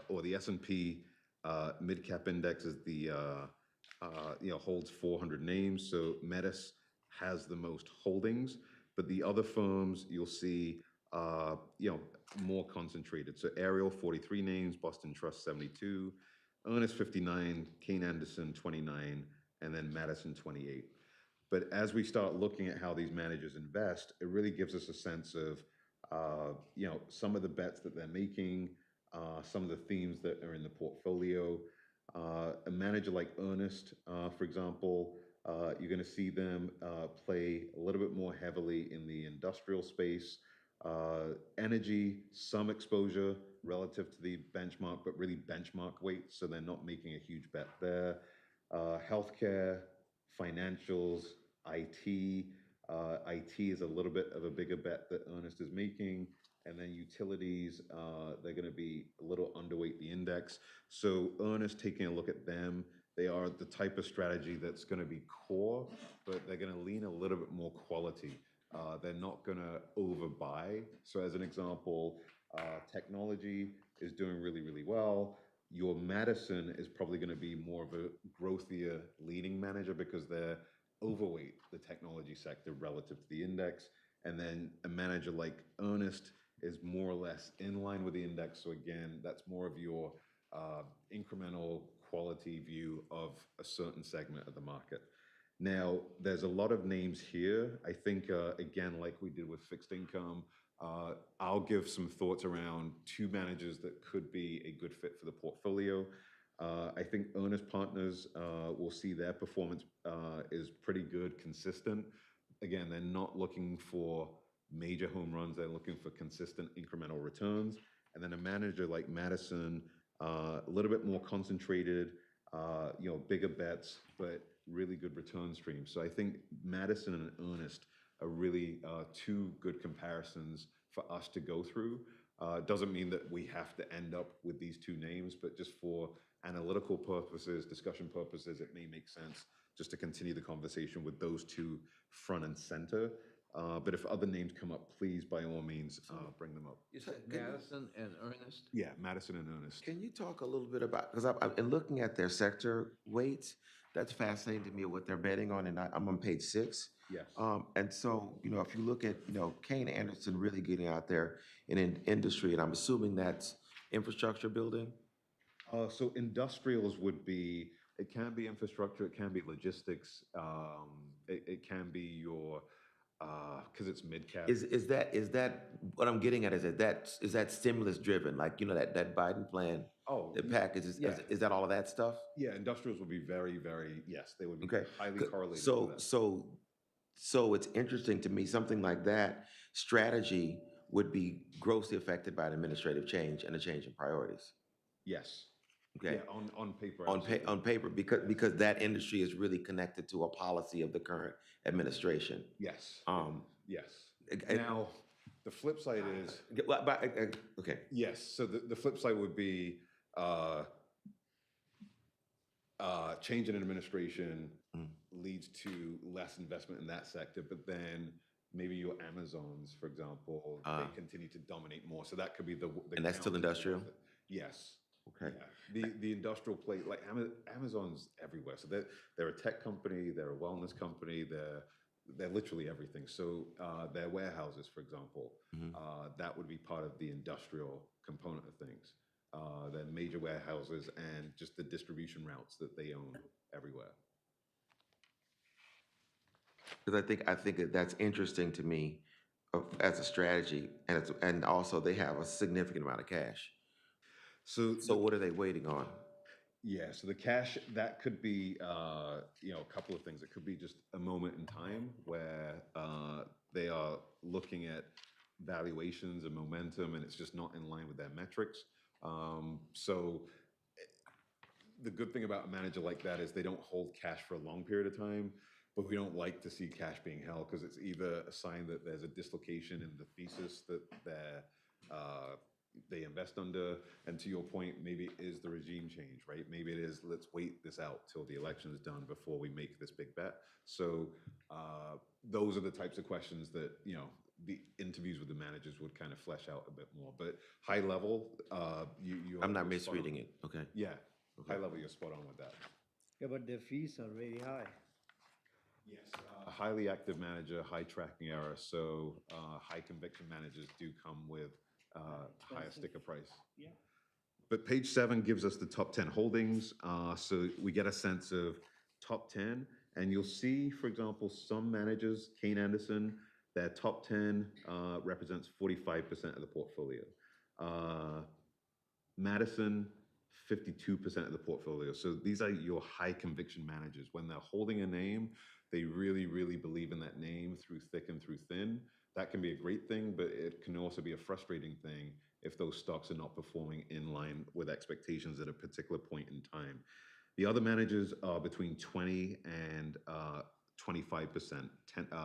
or the S&P Midcap Index is the, holds 400 names. So Metis has the most holdings, but the other firms you'll see, more concentrated. So Ariel, 43 names, Boston Trust, 72, Ernest, 59, Kane Anderson, 29, and then Madison, 28. But as we start looking at how these managers invest, it really gives us a sense of, some of the bets that they're making, some of the themes that are in the portfolio. A manager like Ernest, for example, you're going to see them play a little bit more heavily in the industrial space. Energy, some exposure relative to the benchmark, but really benchmark weight, so they're not making a huge bet there. Healthcare, financials, IT. IT is a little bit of a bigger bet that Ernest is making. And then utilities, they're going to be a little underweight the index. So Ernest, taking a look at them, they are the type of strategy that's going to be core, but they're going to lean a little bit more quality. They're not going to overbuy. So as an example, technology is doing really, really well. Your Madison is probably going to be more of a growthier leaning manager because they're overweight the technology sector relative to the index. And then a manager like Ernest is more or less in line with the index. So again, that's more of your incremental quality view of a certain segment of the market. Now, there's a lot of names here. I think, again, like we did with fixed income, I'll give some thoughts around two managers that could be a good fit for the portfolio. I think Ernest Partners will see their performance is pretty good, consistent. Again, they're not looking for major home runs. They're looking for consistent incremental returns. And then a manager like Madison, a little bit more concentrated, bigger bets, but really good return streams. So I think Madison and Ernest are really two good comparisons for us to go through. Doesn't mean that we have to end up with these two names, but just for analytical purposes, discussion purposes, it may make sense just to continue the conversation with those two front and center. But if other names come up, please, by all means, bring them up. You said Madison and Ernest? Yeah, Madison and Ernest. Can you talk a little bit about, because in looking at their sector weights, that's fascinating to me what they're betting on, and I'm on page 6. Yes. And so, if you look at, Kane Anderson really getting out there in industry, and I'm assuming that's infrastructure building? So industrials would be, it can be infrastructure, it can be logistics, it can be your, because it's mid-cap. Is that what I'm getting at? Is that stimulus driven? Like, that Biden plan, the package, is that all of that stuff? Yeah, industrials would be very, very, yes, they would be Okay. highly correlated to that. So it's interesting to me, something like that, strategy would be grossly affected by an administrative change and a change in priorities. Yes. Okay. Yeah, on paper. On paper, because that industry is really connected to a policy of the current administration. Yes. Yes. And- Now, the flip side is, Okay. yes, so the flip side would be change in administration leads to less investment in that sector, but then maybe your Amazons, for example, they continue to dominate more. So that could be the And that's still counter to industrial? that. Yes. Okay. Yeah. The industrial play, like Amazon's everywhere. So they're a tech company, they're a wellness company, they're literally everything. So their warehouses, for example, that would be part of the industrial component of things. Their major warehouses and just the distribution routes that they own everywhere. Because I think that that's interesting to me as a strategy, and also they have a significant amount of cash. So what are they waiting on? yeah, so the cash, that could be, a couple of things. It could be just a moment in time where they are looking at valuations and momentum, and it's just not in line with their metrics. So the good thing about a manager like that is they don't hold cash for a long period of time, but we don't like to see cash being held because it's either a sign that there's a dislocation in the thesis that they invest under, and to your point, maybe it is the regime change, right? Maybe it is, let's wait this out till the election is done before we make this big bet. So those are the types of questions that, the interviews with the managers would kind of flesh out a bit more. But high level, I'm not misreading it, okay. Yeah, high level, you're spot on with that. Yeah, but their fees are very high. Yes, a highly active manager, high tracking error, so high conviction managers do come with higher sticker price. Yeah. But page 7 gives us the top 10 holdings, so we get a sense of top 10, and you'll see, for example, some managers, Kane Anderson, their top 10 represents 45% of the portfolio. Madison, 52% of the portfolio. So these are your high conviction managers. When they're holding a name, they really, really believe in that name through thick and through thin. That can be a great thing, but it can also be a frustrating thing if those stocks are not performing in line with expectations at a particular point in time. The other managers are between 20 and 25%,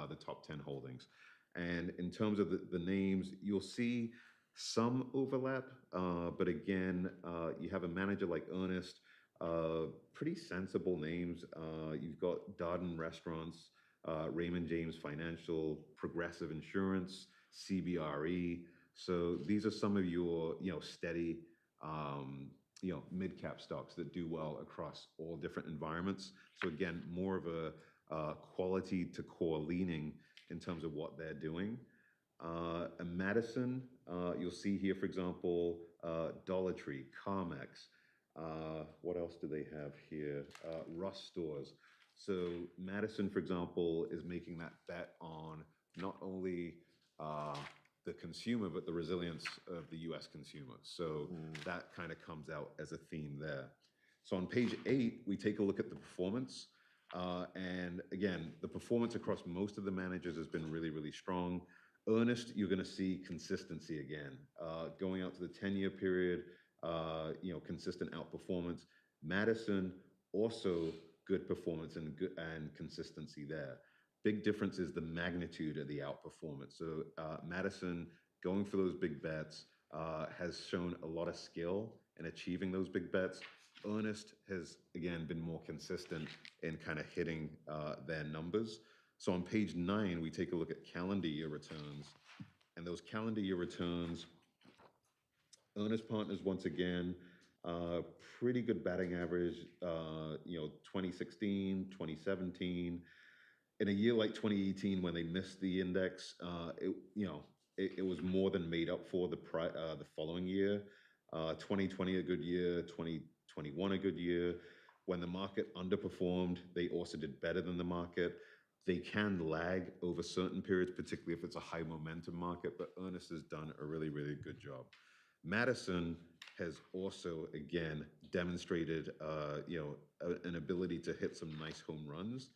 the top 10 holdings. And in terms of the names, you'll see some overlap, but again, you have a manager like Ernest, pretty sensible names. You've got Darden Restaurants, Raymond James Financial, Progressive Insurance, CBRE. So these are some of your, steady, mid-cap stocks that do well across all different environments. So again, more of a quality to core leaning in terms of what they're doing. And Madison, you'll see here, for example, Dollar Tree, Carmex. What else do they have here? Ross Stores. So Madison, for example, is making that bet on not only the consumer, but the resilience of the US consumer. So that kind of comes out as a theme there. So on page 8, we take a look at the performance. And again, the performance across most of the managers has been really, really strong. Earnest, you're going to see consistency again. Going out to the 10-year period, consistent outperformance. Madison, also good performance and consistency there. Big difference is the magnitude of the outperformance. So Madison, going for those big bets, has shown a lot of skill in achieving those big bets. Earnest has, again, been more consistent in kind of hitting their numbers. So on page 9, we take a look at calendar year returns. And those calendar year returns, Earnest Partners, once again, pretty good batting average, 2016, 2017. In a year like 2018, when they missed the index, it was more than made up for the following year. 2020, a good year, 2021, a good year. When the market underperformed, they also did better than the market. They can lag over certain periods, particularly if it's a high momentum market, but Earnest has done a really, really good job. Madison has also, again, demonstrated, an ability to hit some nice home runs.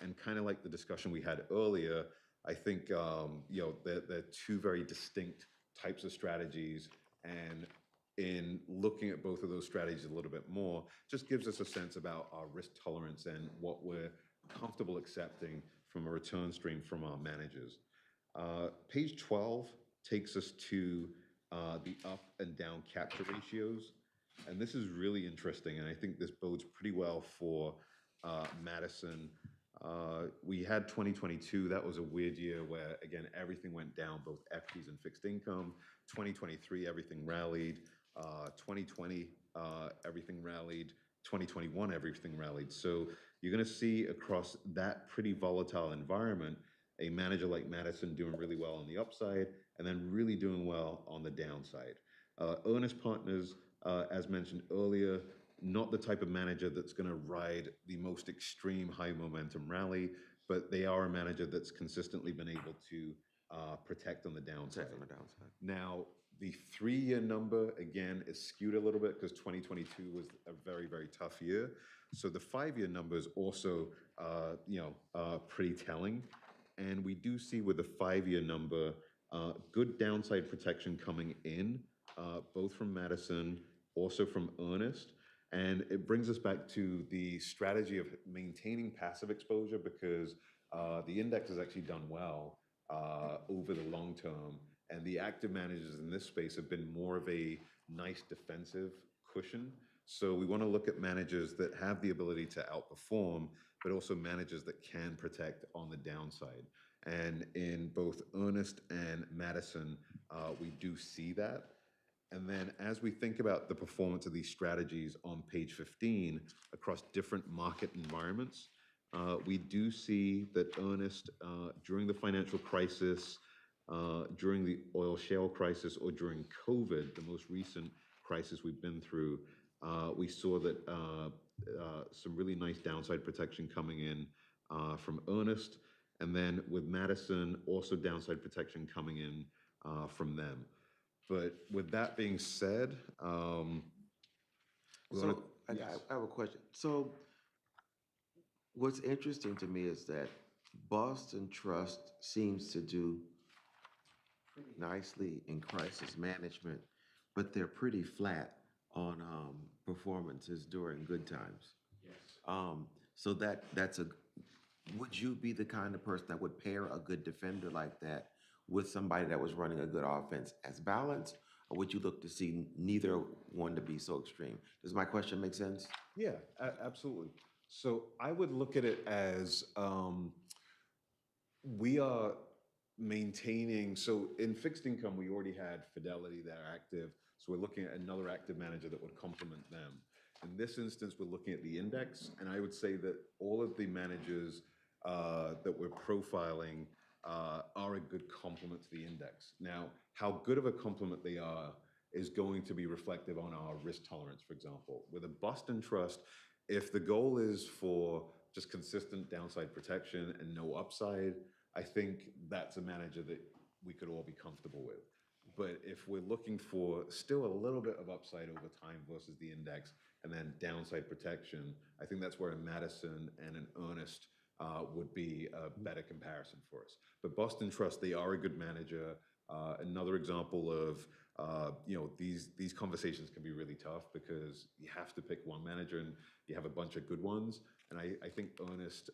And kind of like the discussion we had earlier, I think, they're two very distinct types of strategies. And in looking at both of those strategies a little bit more, just gives us a sense about our risk tolerance and what we're comfortable accepting from a return stream from our managers. Page 12 takes us to the up and down capture ratios. And this is really interesting, and I think this bodes pretty well for Madison. We had 2022, that was a weird year where, again, everything went down, both equities and fixed income. 2023, everything rallied. 2020, everything rallied. 2021, everything rallied. So you're going to see across that pretty volatile environment, a manager like Madison doing really well on the upside and then really doing well on the downside. Earnest Partners, as mentioned earlier, not the type of manager that's going to ride the most extreme high momentum rally, but they are a manager that's consistently been able to protect on the downside. Now, the 3-year number, again, is skewed a little bit because 2022 was a very, very tough year. So the 5-year number is also, pretty telling. And we do see with the 5-year number, good downside protection coming in, both from Madison, also from Earnest. And it brings us back to the strategy of maintaining passive exposure because the index has actually done well over the long term. And the active managers in this space have been more of a nice defensive cushion. So we want to look at managers that have the ability to outperform, but also managers that can protect on the downside. And in both Earnest and Madison, we do see that. And then as we think about the performance of these strategies on page 15 across different market environments, we do see that Earnest, during the financial crisis, during the oil shale crisis, or during COVID, the most recent crisis we've been through, we saw that some really nice downside protection coming in from Earnest. And then with Madison, also downside protection coming in from them. But with that being said, I have a question. So what's interesting to me is that Boston Trust seems to do pretty nicely in crisis management, but they're pretty flat on performances during good times. Yes. So that's would you be the kind of person that would pair a good defender like that with somebody that was running a good offense as balance, or would you look to see neither one to be so extreme? Does my question make sense? Yeah, absolutely. So I would look at it as we are maintaining, so in fixed income, we already had Fidelity that are active. So we're looking at another active manager that would complement them. In this instance, we're looking at the index, and I would say that all of the managers that we're profiling are a good complement to the index. Now, how good of a complement they are is going to be reflective on our risk tolerance, for example. With a Boston Trust, if the goal is for just consistent downside protection and no upside, I think that's a manager that we could all be comfortable with. But if we're looking for still a little bit of upside over time versus the index and then downside protection, I think that's where a Madison and an Earnest would be a better comparison for us. But Boston Trust, they are a good manager. Another example of, these conversations can be really tough because you have to pick one manager and you have a bunch of good ones. And I think Earnest,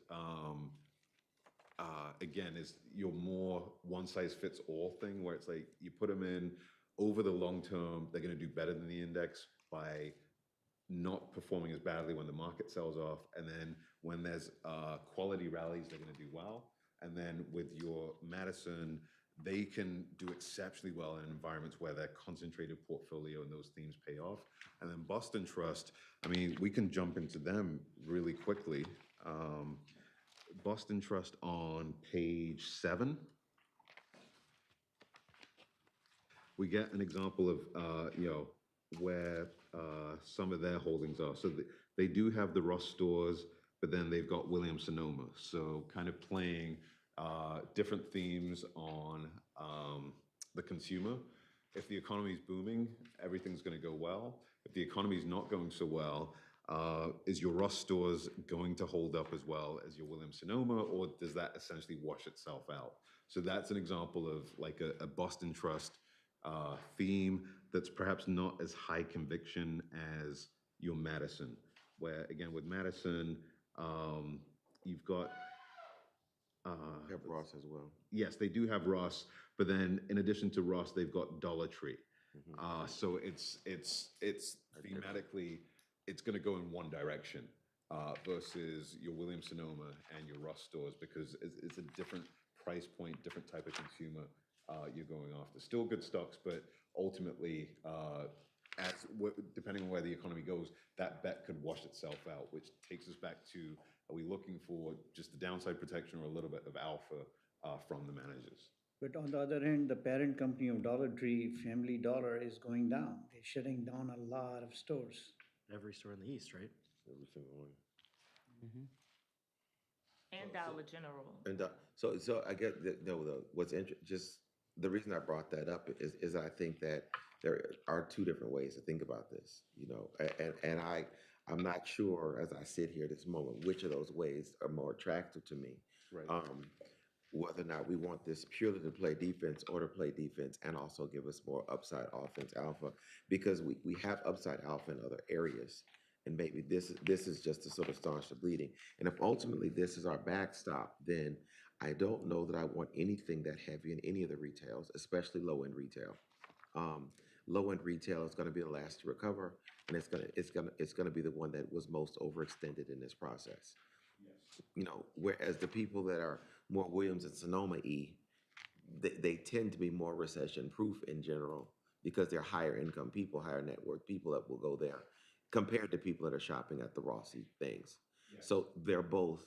again, is your more one-size-fits-all thing where it's like you put them in over the long term, they're going to do better than the index by not performing as badly when the market sells off. And then when there's quality rallies, they're going to do well. And then with your Madison, they can do exceptionally well in environments where their concentrated portfolio and those themes pay off. And then Boston Trust, I mean, we can jump into them really quickly. Boston Trust on page 7. We get an example of, where some of their holdings are. So they do have the Ross stores, but then they've got Williams-Sonoma. So kind of playing different themes on the consumer. If the economy is booming, everything's going to go well. If the economy is not going so well, is your Ross stores going to hold up as well as your Williams-Sonoma, or does that essentially wash itself out? So that's an example of like a Boston Trust theme that's perhaps not as high conviction as your Madison, where again with Madison, you've got They have Ross as well. yes, they do have Ross, but then in addition to Ross, they've got Dollar Tree. So it's thematically, it's going to go in one direction versus your Williams-Sonoma and your Ross stores because it's a different price point, different type of consumer you're going after. Still good stocks, but ultimately, depending on where the economy goes, that bet could wash itself out, which takes us back to, are we looking for just the downside protection or a little bit of alpha from the managers? But on the other hand, the parent company of Dollar Tree, Family Dollar, is going down. They're shutting down a lot of stores. Every store in the East, right? Every single one. And Dollar General. And so I get what's just the reason I brought that up is I think that there are two different ways to think about this, and I'm not sure as I sit here this moment which of those ways are more attractive to me. Right. Whether or not we want this purely to play defense or to play defense and also give us more upside offense alpha, because we have upside alpha in other areas. And maybe this is just to sort of staunch the bleeding. And if ultimately this is our backstop, then I don't know that I want anything that heavy in any of the retails, especially low-end retail. Low-end retail is going to be the last to recover, and it's gonna be the one that was most overextended in this process. Whereas the people that are more Williams and Sonoma-y, they tend to be more recession-proof in general because they're higher income people, higher net worth people that will go there compared to people that are shopping at the Rossi things. Yes. So they're both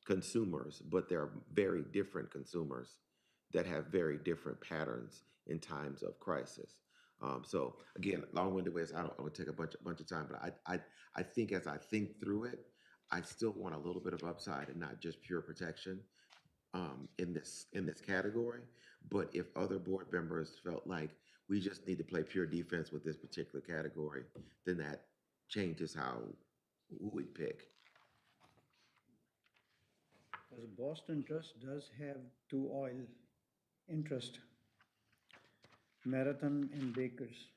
consumers, but they're very different consumers that have very different patterns in times of crisis. So again, long-winded ways, I don't want to take a bunch of time, but I think as I think through it, I still want a little bit of upside and not just pure protection in this category. But if other board members felt like we just need to play pure defense with this particular category, then that changes who we pick. Because Boston Trust does have 2 oil interest, Marathon and Baker's,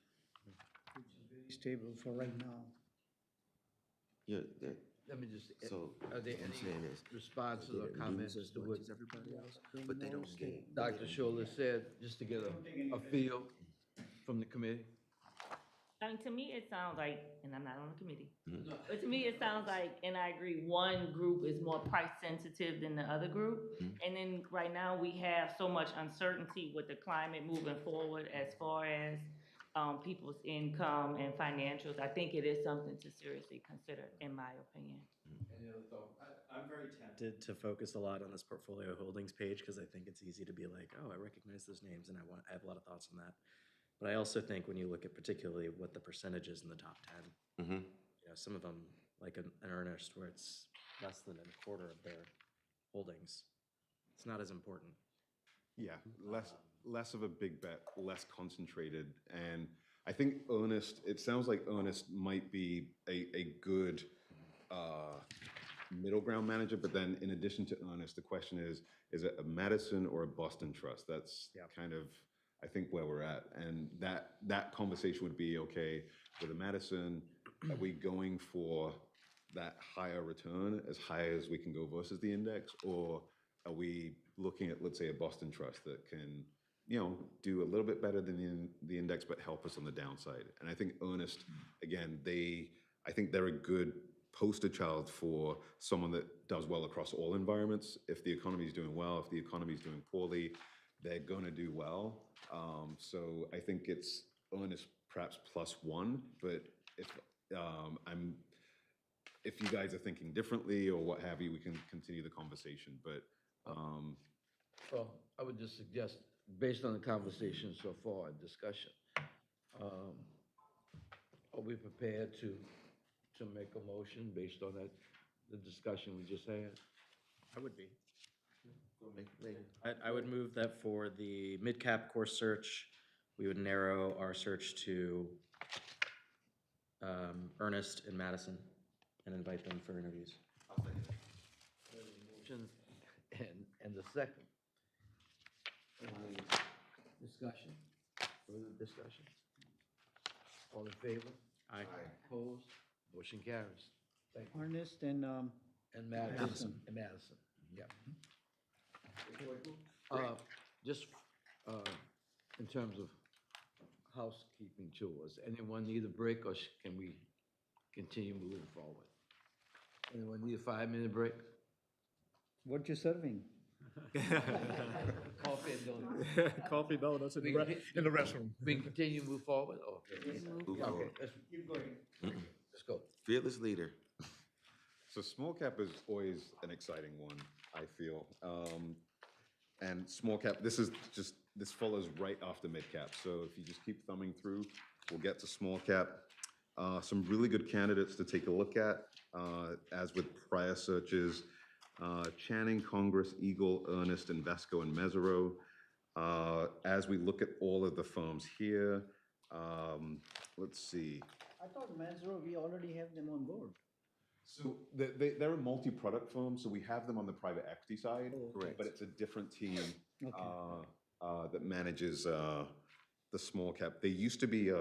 which is very stable for right now. Yeah. Let me just, So are there what I'm any saying is, responses they or didn't comments lose as to much what as everybody else, but they don't gain. Dr. Schuler said, just to get a feel from the committee? I mean, to me, it sounds like, and I'm not on the committee, but to me, it sounds like, and I agree, one group is more price sensitive than the other group. And then right now, we have so much uncertainty with the climate moving forward as far as people's income and financials. I think it is something to seriously consider, in my opinion. Any other thought? I'm very tempted to focus a lot on this portfolio holdings page because I think it's easy to be like, oh, I recognize those names and I have a lot of thoughts on that. But I also think when you look at particularly what the percentage is in the top 10, Mm-hmm. you know, some of them, like an Earnest, where it's less than a quarter of their holdings, it's not as important. Yeah, less of a big bet, less concentrated. And I think Earnest, it sounds like Earnest might be a good middle ground manager, but then in addition to Earnest, the question is it a Madison or a Boston Trust? That's kind of, I think, where we're at. And that conversation would be, okay, with a Madison, are we going for that higher return, as high as we can go versus the index? Or are we looking at, let's say, a Boston Trust that can, you know, do a little bit better than the index, but help us on the downside? And I think Earnest, again, I think they're a good poster child for someone that does well across all environments. If the economy is doing well, if the economy is doing poorly, they're going to do well. So I think it's Earnest perhaps +1, but if you guys are thinking differently or what have you, we can continue the conversation. But Well, I would just suggest, based on the conversation so far and discussion, are we prepared to make a motion based on the discussion we just had? I would be. I would move that for the mid-cap core search, we would narrow our search to Ernest and Madison and invite them for interviews. Motion and the second. Any discussion? Further discussion? All in favor? Aye. Opposed? Motion carries. Thank you. Ernest and, And Madison. And Madison, yeah. Just in terms of housekeeping chores, anyone need a break or can we continue moving forward? Anyone need a 5-minute break? what you serving? Coffee and donuts. Coffee, donuts in the restroom. We can continue to move forward? Or? Move Okay, forward. let's keep going. Let's go. Fearless leader. so small cap is always an exciting one, I feel. And small cap, this follows right after mid cap. So if you just keep thumbing through, we'll get to small cap. Some really good candidates to take a look at, as with prior searches. Channing, Congress, Eagle, Ernest, Invesco, and Mesero. As we look at all of the firms here, let's see. I thought Mansro, we already have them on board. So they're a multi-product firm, so we have them on the private equity side. Correct. But it's a different team Okay. that manages the small cap. They used to be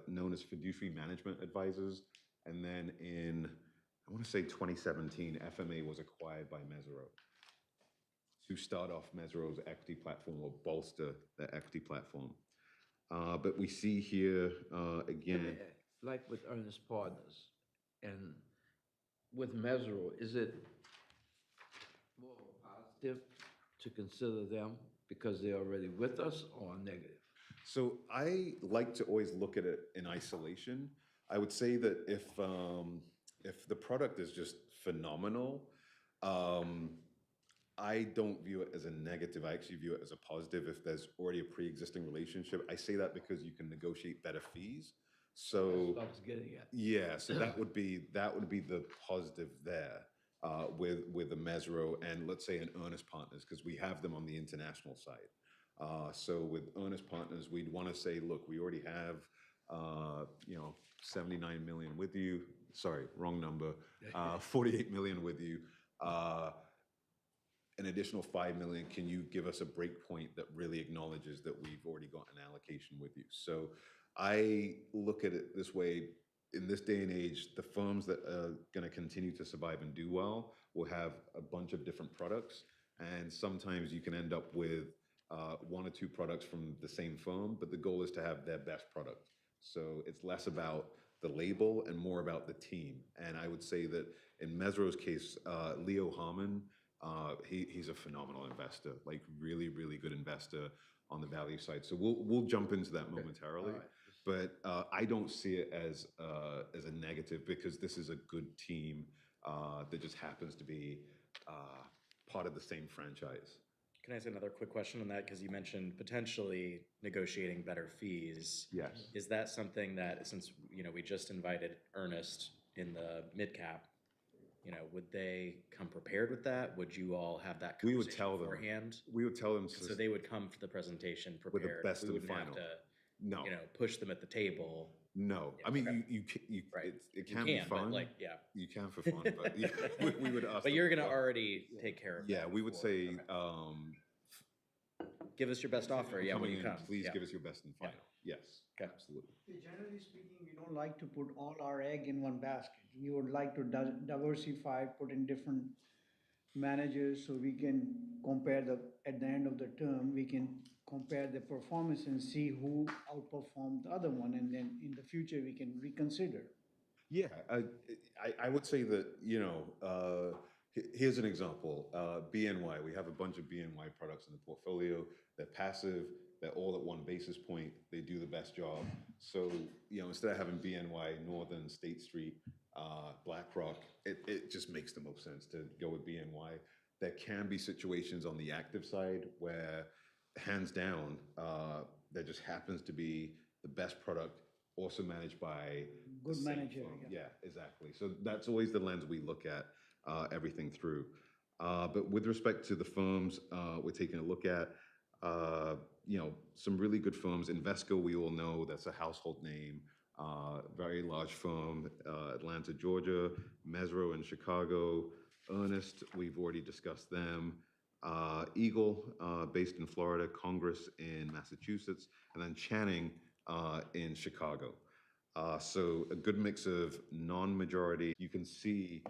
known as fiduciary management advisors, and then in, I want to say 2017, FMA was acquired by Mesero to start off Mesero's equity platform or bolster their equity platform. But we see here again. Like with Ernest Partners and with Mesero, is it more positive to consider them because they're already with us, or negative? So I like to always look at it in isolation. I would say that if the product is just phenomenal, I don't view it as a negative. I actually view it as a positive if there's already a pre-existing relationship. I say that because you can negotiate better fees. So That's what I was getting at. yeah, so that would be the positive there with the Mesero and let's say an Ernest Partners, because we have them on the international side. So with Ernest Partners, we'd want to say, look, we already have 79 million with you. Sorry, wrong number. 48 million with you. An additional 5 million. Can you give us a break point that really acknowledges that we've already got an allocation with you? So I look at it this way. In this day and age, the firms that are going to continue to survive and do well will have a bunch of different products. And sometimes you can end up with 1 or 2 products from the same firm, but the goal is to have their best product. So it's less about the label and more about the team. And I would say that in Mesero's case, Leo Harmon, he's a phenomenal investor, like really, really good investor on the value side. So we'll jump into that momentarily. All right. But I don't see it as a negative because this is a good team that just happens to be part of the same franchise. Can I ask another quick question on that? Because you mentioned potentially negotiating better fees. Yes. Is that something that, since, we just invited Ernest in the mid-cap, would they come prepared with that? Would you all have that We would conversation tell them. beforehand? We would tell them. So they would come for the presentation the prepared. best We and wouldn't have final. to, No. push them at the table. No, Yeah, I mean, okay. you Right. it You can be but fun. like, yeah. You can for fun, but yeah, we would ask. But them you're gonna before. already take care of Yeah, that we would before. say, Okay. Give us your best offer, yeah, when coming you in, come. please Yeah. give us your best and Yeah. final. Yes, Okay. absolutely. Generally speaking, we don't like to put all our egg in one basket. We would like to diversify, put in different managers so we can compare at the end of the term, we can compare the performance and see who outperformed the other one, and then in the future, we can reconsider. Yeah, I would say that, here's an example. BNY, we have a bunch of BNY products in the portfolio. They're passive, they're all at one basis point, they do the best job. So, instead of having BNY, Northern, State Street, BlackRock, it just makes the most sense to go with BNY. There can be situations on the active side where, hands down, there just happens to be the best product also managed by the Good same manager, firm. yeah. Yeah, exactly. So that's always the lens we look at everything through. But with respect to the firms we're taking a look at, some really good firms. Invesco, we all know, that's a household name, very large firm, Atlanta, Georgia, Mesro in Chicago, Ernest, we've already discussed them. Eagle, based in Florida, Congress in Massachusetts, and then Channing in Chicago. So a good mix of non-majority. You can see,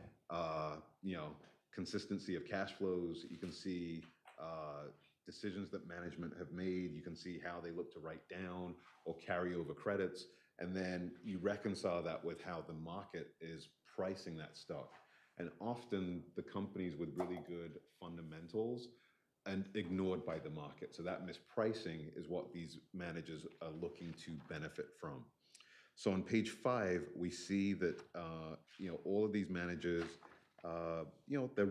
consistency of cash flows. You can see decisions that management have made. You can see how they look to write down or carry over credits. And then you reconcile that with how the market is pricing that stock. And often the companies with really good fundamentals and ignored by the market. So that mispricing is what these managers are looking to benefit from. So on page 5, we see that all of these managers, they're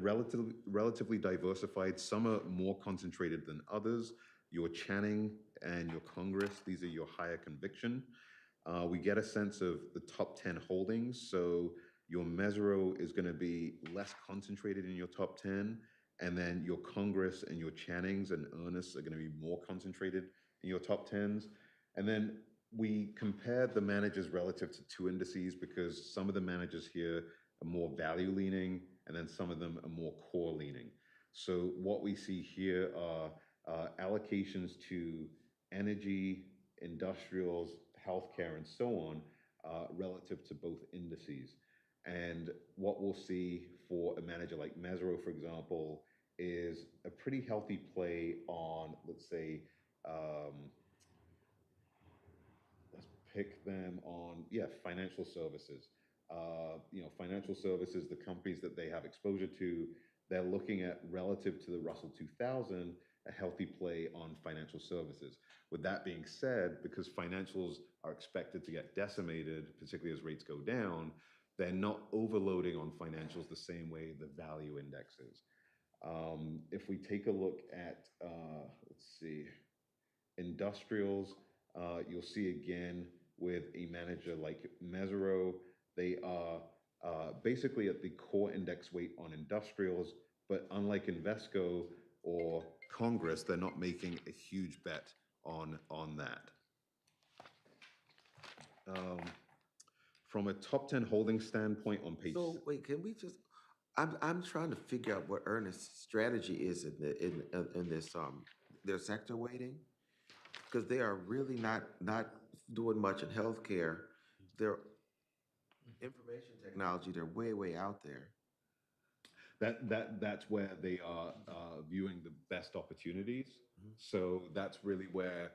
relatively diversified. Some are more concentrated than others. Your Channing and your Congress, these are your higher conviction. We get a sense of the top 10 holdings. So your Mesro is going to be less concentrated in your top 10, and then your Congress and your Channings and Ernest are going to be more concentrated in your top 10s. And then we compared the managers relative to 2 indices because some of the managers here are more value leaning, and then some of them are more core leaning. So what we see here are allocations to energy, industrials, healthcare, and so on, relative to both indices. And what we'll see for a manager like Mesro, for example, is a pretty healthy play on, let's say, let's pick them on, financial services. Financial services, the companies that they have exposure to, they're looking at relative to the Russell 2000, a healthy play on financial services. With that being said, because financials are expected to get decimated, particularly as rates go down, they're not overloading on financials the same way the value index is. If we take a look at, let's see, industrials, you'll see again with a manager like Mesro, they are basically at the core index weight on industrials, but unlike Invesco or Congress, they're not making a huge bet on that. From a top 10 holding standpoint on page. So wait, can we just? I'm trying to figure out what Ernest's strategy is in this their sector weighting, because they are really not doing much in healthcare. Their information technology, they're way out there. That's where they are viewing the best opportunities. So that's really where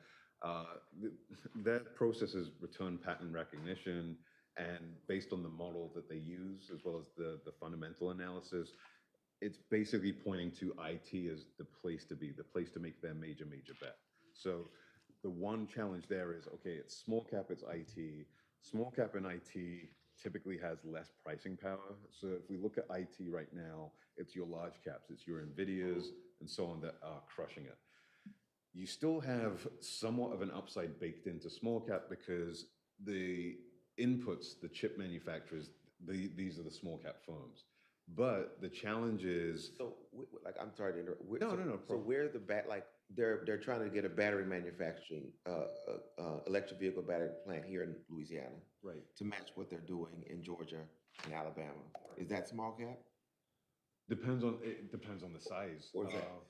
their process is return pattern recognition, and based on the model that they use, as well as the fundamental analysis, it's basically pointing to IT as the place to be, the place to make their major bet. So the one challenge there is, okay, it's small cap, it's IT. Small cap and IT typically has less pricing power. So if we look at IT right now, it's your large caps, it's your NVIDIAs and so on that are crushing it. You still have somewhat of an upside baked into small cap because the inputs, the chip manufacturers, these are the small cap firms. But the challenge is, So, like, I'm sorry to interrupt. No, no, no So problem. where the like, they're trying to get a battery manufacturing, electric vehicle battery plant here in Louisiana right. to match what they're doing in Georgia and Alabama. Is that small cap? It depends on the size. Or is that-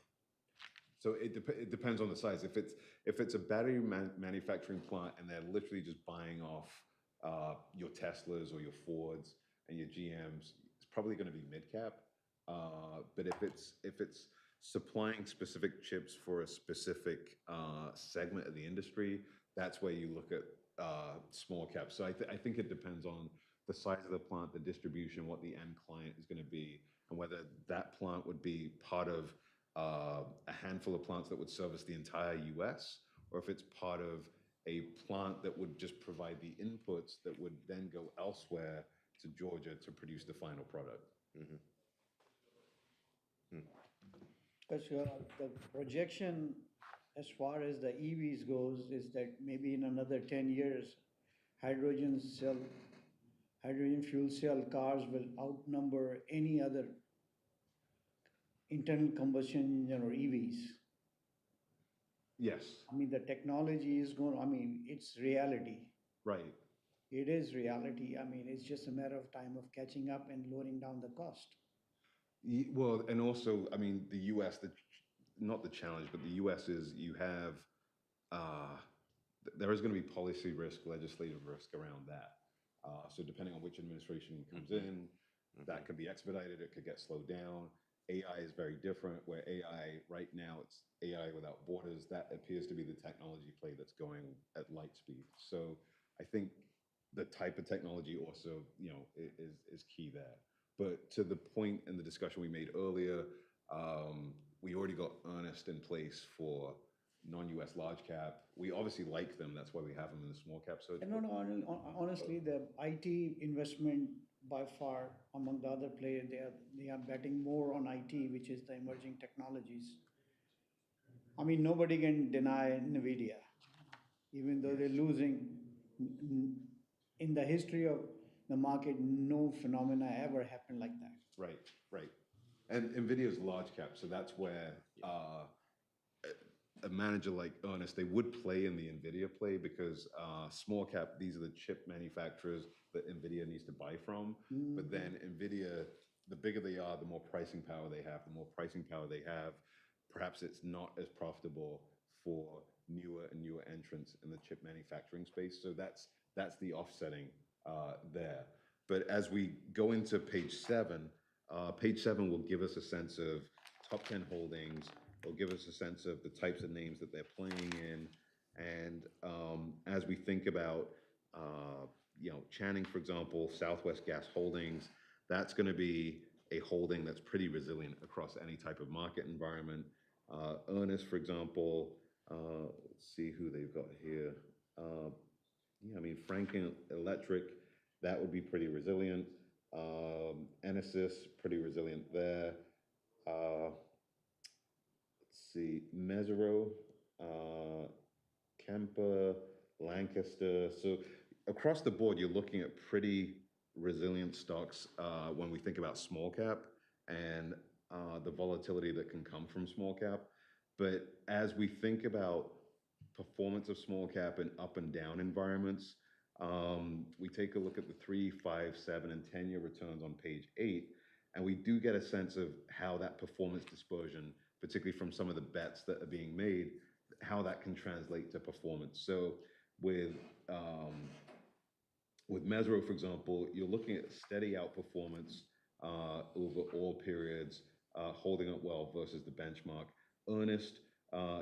So it depends on the size. If it's a battery manufacturing plant and they're literally just buying off your Teslas or your Fords and your GMs, it's probably going to be mid cap. But if it's supplying specific chips for a specific segment of the industry, that's where you look at small cap. So I think it depends on the size of the plant, the distribution, what the end client is going to be, and whether that plant would be part of a handful of plants that would service the entire US, or if it's part of a plant that would just provide the inputs that would then go elsewhere to Georgia to produce the final product. Because the projection as far as the EVs goes is that maybe in another 10 years, hydrogen fuel cell cars will outnumber any other internal combustion engine or EVs. Yes, I mean, the technology is going, I mean, it's reality. right. It is reality. I mean, it's just a matter of time of catching up and lowering down the cost. Well, and also, I mean, the US, not the challenge, but the US is you have, there is going to be policy risk, legislative risk around that. So depending on which administration comes in, that could be expedited, it could get slowed down. AI is very different, where AI, right now, it's AI without borders. That appears to be the technology play that's going at light speed. So I think the type of technology also, is key there. But to the point in the discussion we made earlier, we already got Earnest in place for non-US large cap. We obviously like them. That's why we have them in the small cap. So And honestly, the IT investment by far among the other players, they are betting more on IT, which is the emerging technologies. I mean, nobody can deny NVIDIA, even though they're losing. In the history of the market, no phenomena ever happened like that. right, right. And NVIDIA's large cap, so that's where a manager like Earnest, they would play in the NVIDIA play because small cap, these are the chip manufacturers that NVIDIA needs to buy from. But then NVIDIA, the bigger they are, the more pricing power they have. The more pricing power they have, perhaps it's not as profitable for newer and newer entrants in the chip manufacturing space. So that's the offsetting there. But as we go into page 7 will give us a sense of top 10 holdings. It'll give us a sense of the types of names that they're playing in. And as we think about, Channing, for example, Southwest Gas Holdings, that's going to be a holding that's pretty resilient across any type of market environment. Earnest, for example, let's see who they've got here. Franklin Electric, that would be pretty resilient. Enesis, pretty resilient there. Let's see, Mesero, Kemper, Lancaster. So across the board, you're looking at pretty resilient stocks when we think about small cap and the volatility that can come from small cap. But as we think about performance of small cap in up and down environments, we take a look at the 3, 5, 7, and 10-year returns on page 8, and we do get a sense of how that performance dispersion, particularly from some of the bets that are being made, how that can translate to performance. So with Mesero, for example, you're looking at steady outperformance over all periods, holding up well versus the benchmark. Earnest,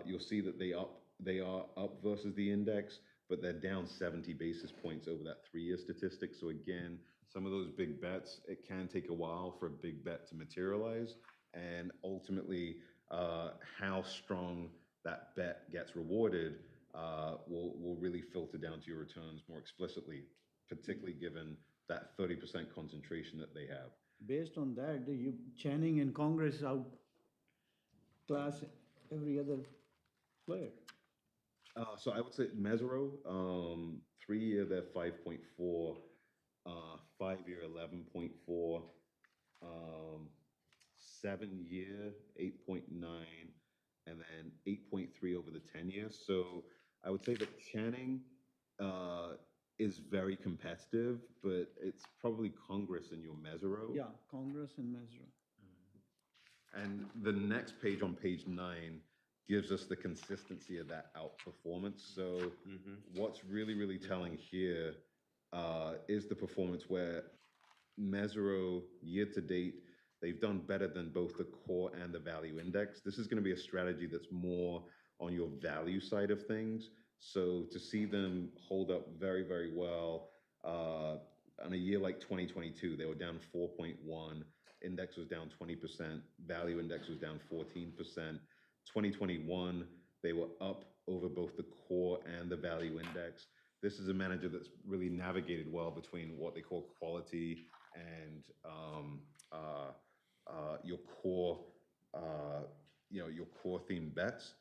you'll see that they are up versus the index, but they're down 70 basis points over that 3-year statistic. So again, some of those big bets, it can take a while for a big bet to materialize. And ultimately, how strong that bet gets rewarded will really filter down to your returns more explicitly, particularly given that 30% concentration that they have. Based on that, Channing and Congress outclass every other player. So I would say Mesero, 3-year, they're 5.4, 5-year, 11.4, 7-year, 8.9, and then 8.3 over the 10 years. So I would say that Channing is very competitive, but it's probably Congress and your Mesero. Yeah, Congress and Mesero. And the next page on page 9 gives us the consistency of that outperformance. So what's really, really telling here is the performance where Mesero year to date, they've done better than both the core and the value index. This is going to be a strategy that's more on your value side of things. So to see them hold up very, very well on a year like 2022, they were down 4.1, index was down 20%, value index was down 14%. 2021, they were up over both the core and the value index. This is a manager that's really navigated well between what they call quality and your core, your core theme bets.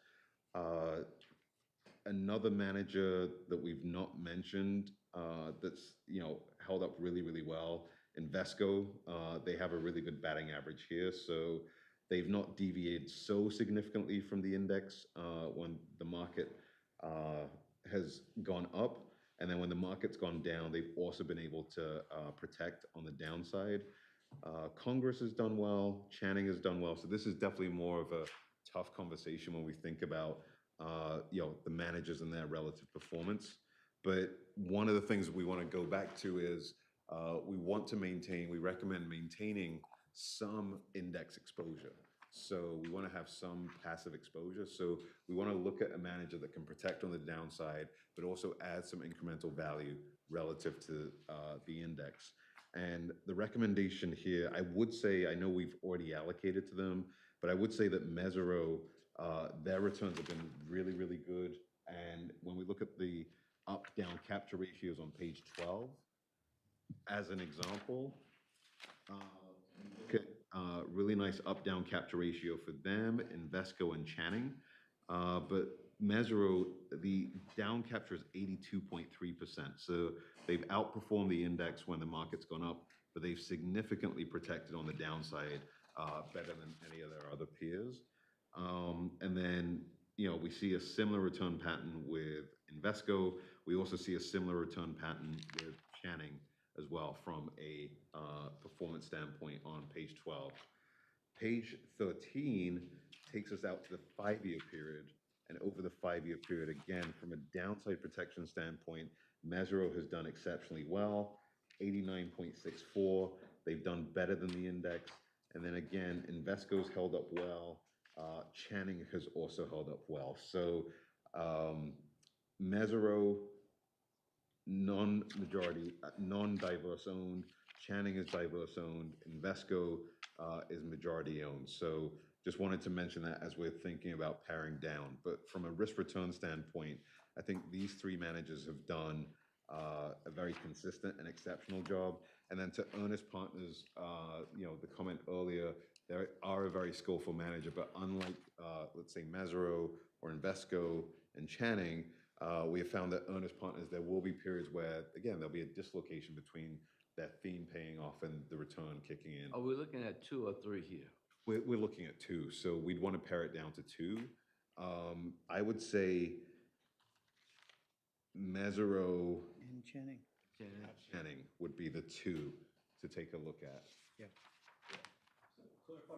Another manager that we've not mentioned that's held up really, really well, Invesco. They have a really good batting average here, so they've not deviated so significantly from the index when the market has gone up, and then when the market's gone down, they've also been able to protect on the downside. Congress has done well, Channing has done well, so this is definitely more of a tough conversation when we think about the managers and their relative performance. But one of the things we want to go back to is we recommend maintaining some index exposure. So we want to have some passive exposure. So we want to look at a manager that can protect on the downside, but also add some incremental value relative to the index. And the recommendation here, I would say, I know we've already allocated to them, but I would say that Mesero, their returns have been really, really good. And when we look at the up-down capture ratios on page 12, as an example, look at really nice up-down capture ratio for them, Invesco and Channing. But Mesero, the down capture is 82.3%. So they've outperformed the index when the market's gone up, but they've significantly protected on the downside better than any of their other peers. And then, we see a similar return pattern with Invesco. We also see a similar return pattern with Channing as well from a performance standpoint on page 12. Page 13 takes us out to the 5-year period. And over the 5-year period, again, from a downside protection standpoint, Mesero has done exceptionally well, 89.64. They've done better than the index. And then again, Invesco's held up well. Channing has also held up well. So Mesero, non-majority, non-diverse owned. Channing is diverse owned. Invesco is majority owned. So just wanted to mention that as we're thinking about paring down. But from a risk return standpoint, I think these 3 managers have done a very consistent and exceptional job. And then to Ernest Partners, the comment earlier, they are a very skillful manager, but unlike, let's say, Mesero or Invesco and Channing, we have found that Ernest Partners, there will be periods where, again, there'll be a dislocation between that theme paying off and the return kicking in. Are we looking at 2 or 3 here? We're looking at 2, so we'd want to pare it down to 2. I would say Mesero And Channing. Channing would be the 2 to take a look at.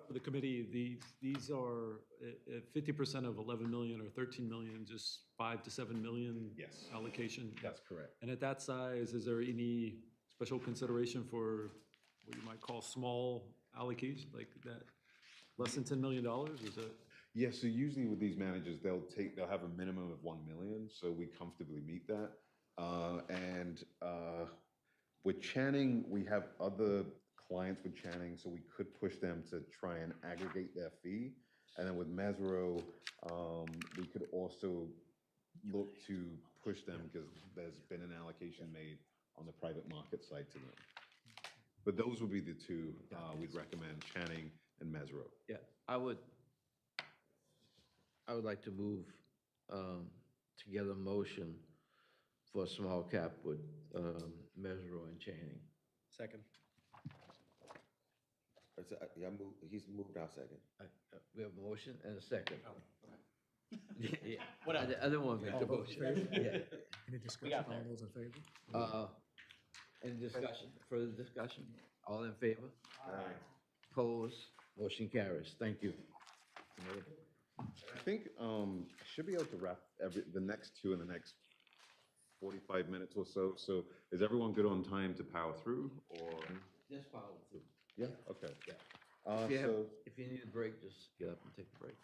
For the committee, these are 50% of 11 million or 13 million, just 5 to 7 million Yes. allocation. That's correct. And at that size, is there any special consideration for what you might call small allocation, like that, less than $10 million? Is it? Yeah, so usually with these managers, they'll have a minimum of 1 million, so we comfortably meet that. And with Channing, we have other clients with Channing, so we could push them to try and aggregate their fee. And then with Mesero, we could also look to push them because there's been an allocation made on the private market side to them. But those would be the two we'd recommend, Channing and Mesro. Yeah, I would like to move together a motion for a small cap with Mesro and Channing. Second. He's moved out second. We have a motion and a second. Yeah, I didn't want to make the All those in motion. favor? Yeah. Any discussion, all those in favor? Any discussion, further discussion? All in favor? Aye. Opposed? Motion carries. Thank you. I think I should be able to wrap the next two in the next 45 minutes or so. So is everyone good on time to power through, or? Just follow through. Yeah, okay. Yeah. Uh, If so, you need a break, just get up and take a break.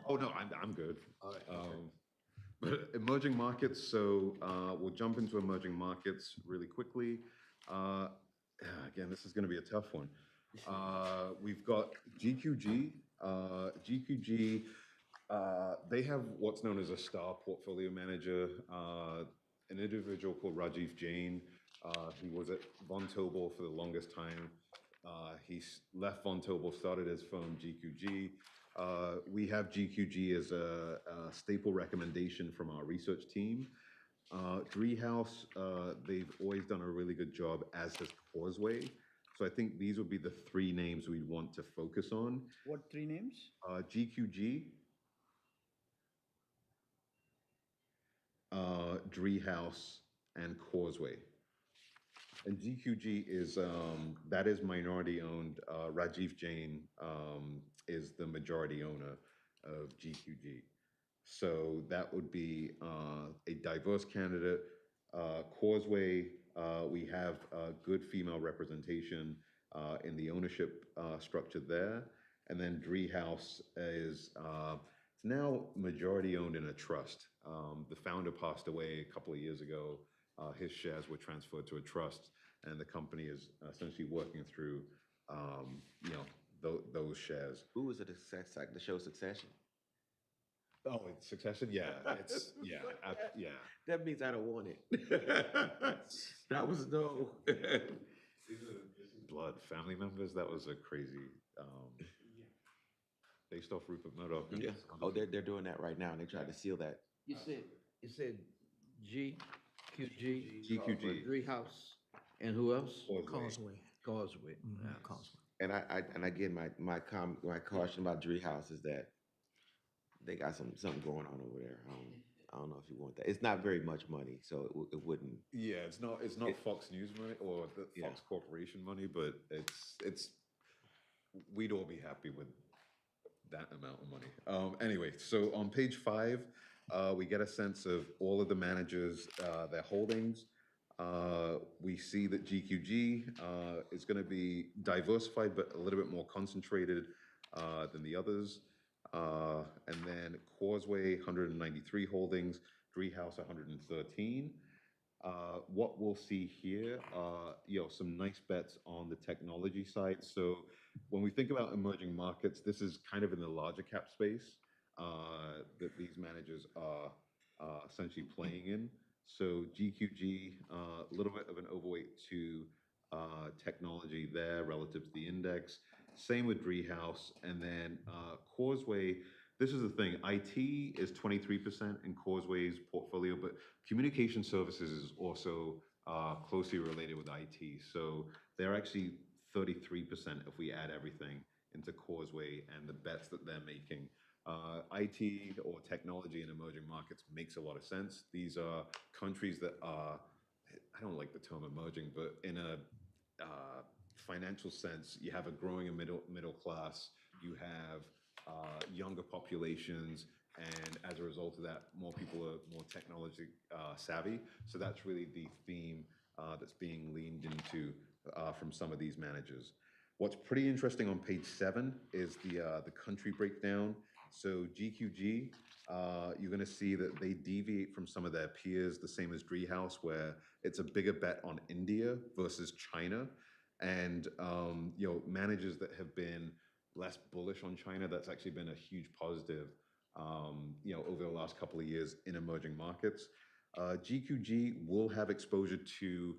oh, no, I'm good. All right. Okay. But emerging markets, so we'll jump into emerging markets really quickly. Again, this is going to be a tough one. We've got GQG. GQG, they have what's known as a star portfolio manager, an individual called Rajiv Jain. He was at Von Tobel for the longest time. He left Von Tobel, started his firm GQG. We have GQG as a staple recommendation from our research team. Driehaus, they've always done a really good job, as has Causeway. So I think these would be the three names we'd want to focus on. What three names? GQG, Driehaus, and Causeway. And GQG is, that is minority owned. Rajiv Jain is the majority owner of GQG. So that would be a diverse candidate. Causeway, we have good female representation in the ownership structure there. And then Driehaus is it's now majority owned in a trust. The founder passed away a couple of years ago. His shares were transferred to a trust, and the company is essentially working through, those shares. Who was it, the show Succession? Oh, it's Succession? Yeah, it's, yeah, yeah. That means I don't want it. That was no. Blood, family members, that was a crazy, based off Rupert Murdoch. Yeah. Oh, they're doing that right now, and they tried to seal that. You said GQG? GQG. Driehaus, and who else? Causeway. Causeway. Mhm, Yeah. Causeway. And and again, my caution about Driehaus is that they got something going on over there. I don't know if you want that. It's not very much money, so it wouldn't. Yeah, it's not Fox News money or the Fox Corporation money, but it's we'd all be happy with that amount of money. Anyway, so on page 5, we get a sense of all of the managers, their holdings. We see that GQG is going to be diversified, but a little bit more concentrated than the others. And then Causeway, 193 holdings, Driehaus, 113. What we'll see here are, some nice bets on the technology side. So when we think about emerging markets, this is kind of in the larger cap space that these managers are essentially playing in. So GQG, a little bit of an overweight to technology there relative to the index. Same with Driehaus. And then Causeway, this is the thing, IT is 23% in Causeway's portfolio, but communication services is also closely related with IT. So they're actually 33% if we add everything into Causeway and the bets that they're making. IT or technology in emerging markets makes a lot of sense. These are countries that are, I don't like the term emerging, but in a financial sense, you have a growing middle class, you have younger populations, and as a result of that, more people are more technology savvy. So that's really the theme that's being leaned into from some of these managers. What's pretty interesting on page 7 is the country breakdown. So GQG, you're going to see that they deviate from some of their peers, the same as Driehaus, where it's a bigger bet on India versus China. And managers that have been less bullish on China, that's actually been a huge positive, over the last couple of years in emerging markets. GQG will have exposure to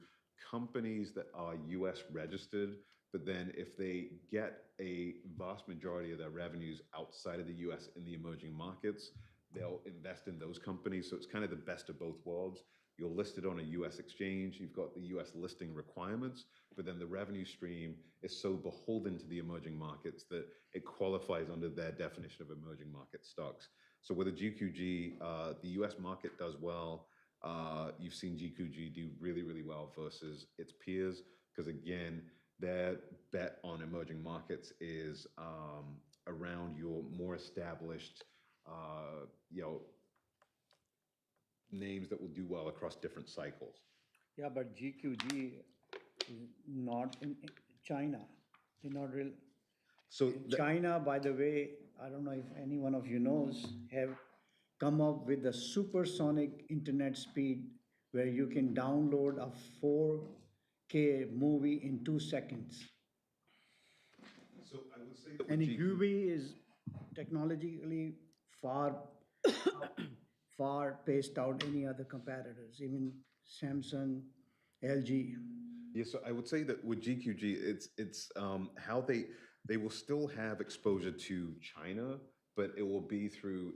companies that are US registered. but then if they get a vast majority of their revenues outside of the US in the emerging markets, they'll invest in those companies. So it's kind of the best of both worlds. You're listed on a US exchange, you've got the US listing requirements, but then the revenue stream is so beholden to the emerging markets that it qualifies under their definition of emerging market stocks. So with a GQG, the US market does well. You've seen GQG do really, really well versus its peers, because again, their bet on emerging markets is around your more established, names that will do well across different cycles. Yeah, but GQG is not in China. They're not real. So China, by the way, I don't know if any one of you knows, have come up with a supersonic internet speed where you can download a 4K movie in 2 seconds. So I would say that And with Huawei is technologically far paced out any other competitors, even Samsung, LG. Yeah, so I would say that with GQG, it's how they will still have exposure to China, but it will be through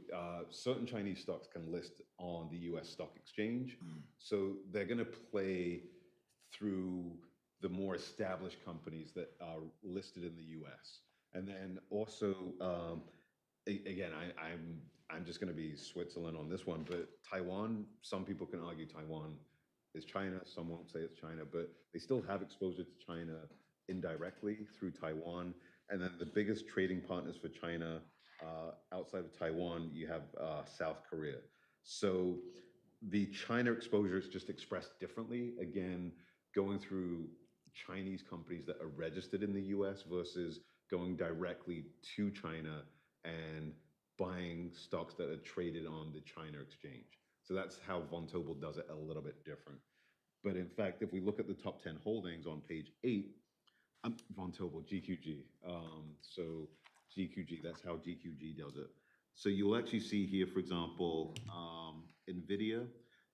certain Chinese stocks can list on the US stock exchange. So they're going to play through the more established companies that are listed in the US. And then also, again, I'm just going to be Switzerland on this one, but Taiwan, some people can argue Taiwan is China, some won't say it's China, but they still have exposure to China indirectly through Taiwan. And then the biggest trading partners for China outside of Taiwan, you have South Korea. So the China exposure is just expressed differently, again, going through Chinese companies that are registered in the US versus going directly to China and buying stocks that are traded on the China exchange. So that's how Vontobel does it a little bit different. But in fact, if we look at the top 10 holdings on page 8, Vontobel, GQG. So GQG, that's how GQG does it. So you'll actually see here, for example, NVIDIA,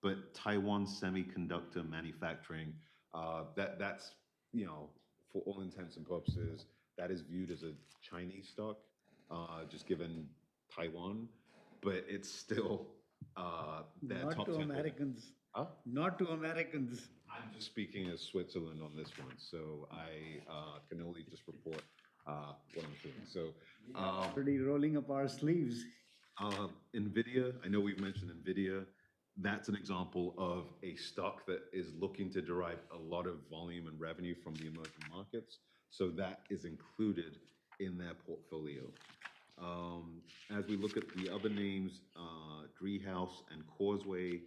but Taiwan Semiconductor Manufacturing, that's, for all intents and purposes, that is viewed as a Chinese stock, just given Taiwan, but it's still their Not top to 10 Americans. Huh? Not to Americans. I'm just speaking as Switzerland on this one, so I can only just report what I'm seeing. So, Already rolling up our sleeves. NVIDIA, I know we've mentioned NVIDIA. That's an example of a stock that is looking to derive a lot of volume and revenue from the emerging markets. So that is included in their portfolio. As we look at the other names, Driehaus and Causeway,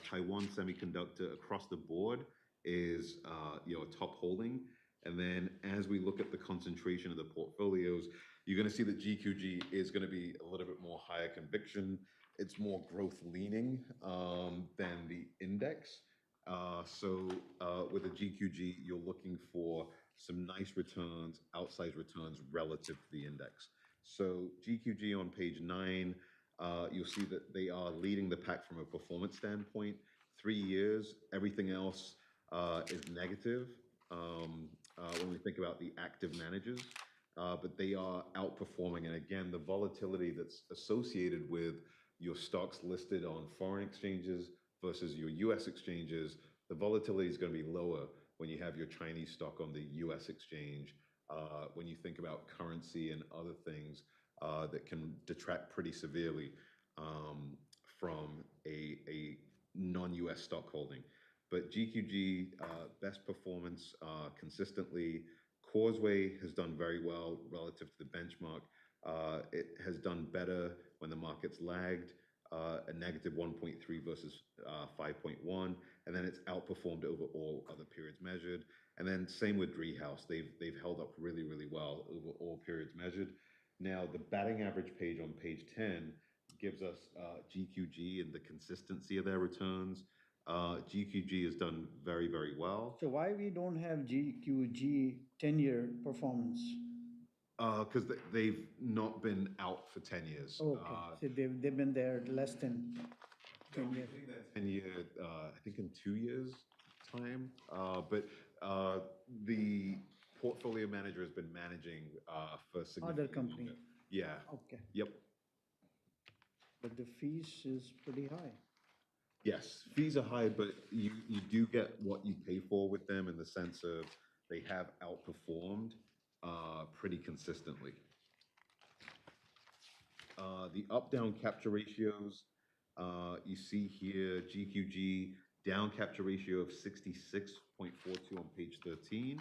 Taiwan Semiconductor across the board is a top holding. And then as we look at the concentration of the portfolios, you're going to see that GQG is going to be a little bit more higher conviction. It's more growth leaning than the index. So with a GQG, you're looking for some nice returns, outsized returns relative to the index. So GQG on page 9, you'll see that they are leading the pack from a performance standpoint. 3 years, everything else is negative when we think about the active managers, but they are outperforming. And again, the volatility that's associated with your stocks listed on foreign exchanges versus your US exchanges, the volatility is going to be lower when you have your Chinese stock on the US exchange, when you think about currency and other things that can detract pretty severely from a non-US stock holding. But GQG, best performance consistently. Causeway has done very well relative to the benchmark. It has done better when the market's lagged, a negative 1.3 versus 5.1, and then it's outperformed over all other periods measured. And then same with Driehaus, they've held up really, really well over all periods measured. Now the batting average page on page 10 gives us GQG and the consistency of their returns. GQG has done very, very well. So why we don't have GQG 10-year performance? Because they've not been out for 10 years. Okay, so they've been there less than 10 years. 10 year, I think in 2 years time. But the portfolio manager has been managing for significantly company. longer. Yeah, Okay, yep. but the fees is pretty high. Yes, fees are high, but you do get what you pay for with them in the sense of they have outperformed pretty consistently. The up-down capture ratios, you see here, GQG, down capture ratio of 66.42 on page 13,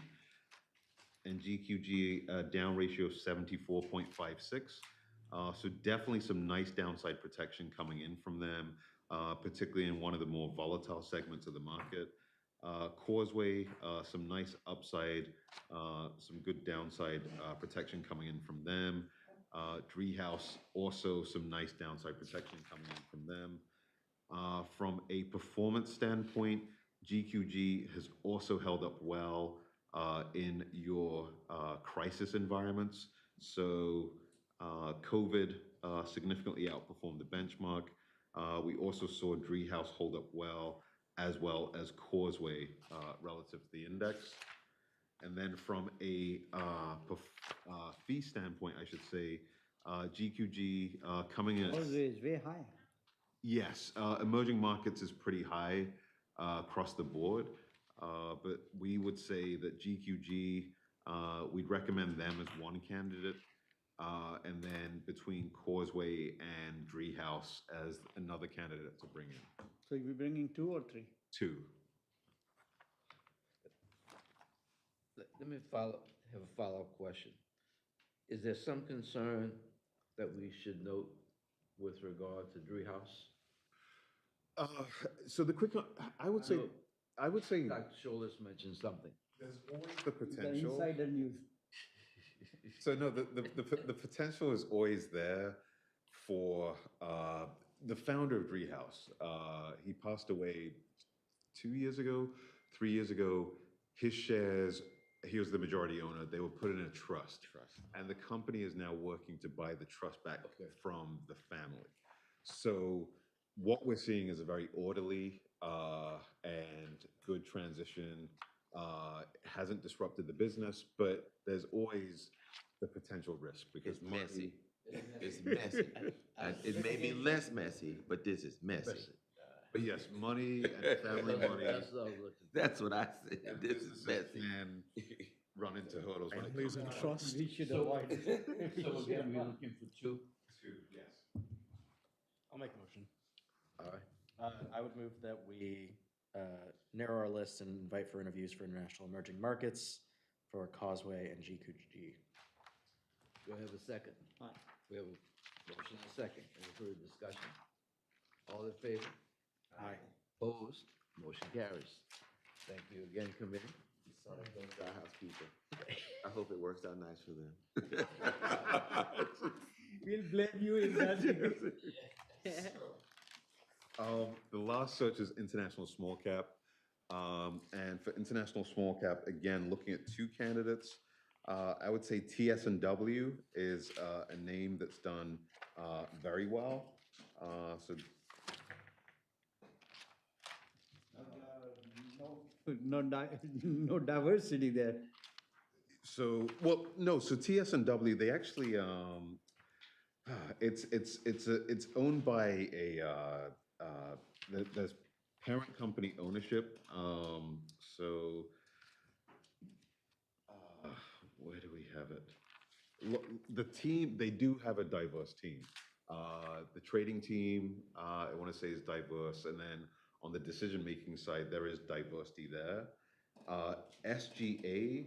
and GQG, down ratio of 74.56. So definitely some nice downside protection coming in from them, particularly in one of the more volatile segments of the market. Causeway, some nice upside, some good downside protection coming in from them. Treehouse, also some nice downside protection coming in from them. From a performance standpoint, GQG has also held up well in your crisis environments. So COVID significantly outperformed the benchmark. We also saw Treehouse hold up well as Causeway relative to the index. And then from a fee standpoint, I should say, GQG coming in. Causeway is way high. Yes, emerging markets is pretty high across the board, but we would say that GQG, we'd recommend them as one candidate, and then between Causeway and Treehouse as another candidate to bring in. So you're bringing 2 or 3? 2. Let me have a follow-up question. Is there some concern that we should note with regard to Treehouse? So the quick, I would say, Dr. Scholes mentioned something. there's always the The potential. insider news. So no, the potential is always there for the founder of Treehouse. He passed away 2 years ago, 3 years ago. His shares, he was the majority owner. They were put in a trust, and the company is now working to buy the trust back from the family. So what we're seeing is a very orderly and good transition. Hasn't disrupted the business, but there's always the potential risk because It's messy. It's messy. It may be less messy, but this is messy. But yes, money and family money. That's what I was looking for. That's what I said. This is messy. And run into hurdles when it Families comes and to trust. We should So- avoid it. So again, we're looking for 2. yes. I'll make a motion. All right. I would move that we narrow our list and invite for interviews for international emerging markets for Causeway and GQG. Do I have a second? Aye. We have a motion and a second. Any further discussion? All in favor? Aye. Opposed? Motion carries. Thank you again, committee. Sorry, those are housekeeping. I hope it works out nice for them. We'll blame you in that. The last search is international small cap. And for international small cap, again, looking at 2 candidates, I would say TS&W is a name that's done very well. So No diversity there. So, well, no, so TS&W, they actually, it's owned by there's parent company ownership. So, where do we have it? The team, they do have a diverse team. The trading team, I want to say, is diverse, and then on the decision-making side, there is diversity there. SGA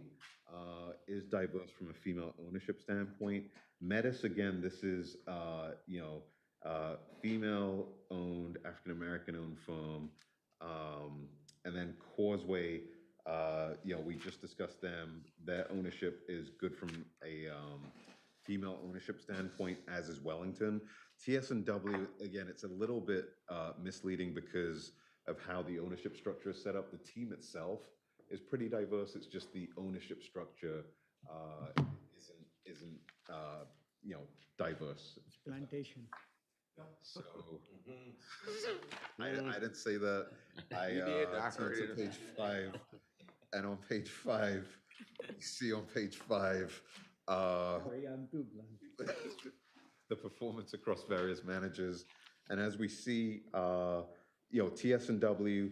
is diverse from a female ownership standpoint. Metis, again, this is female-owned, African-American-owned firm, and then Causeway. We just discussed them. Their ownership is good from a female ownership standpoint, as is Wellington. TS&W, again, it's a little bit misleading because of how the ownership structure is set up. The team itself is pretty diverse. It's just the ownership structure isn't diverse. It's plantation. So I didn't say that. I You did, I turned heard to it. page 5, and on page 5, you see on page 5, Sorry, I'm too blunt. the performance across various managers. And as we see, TS&W,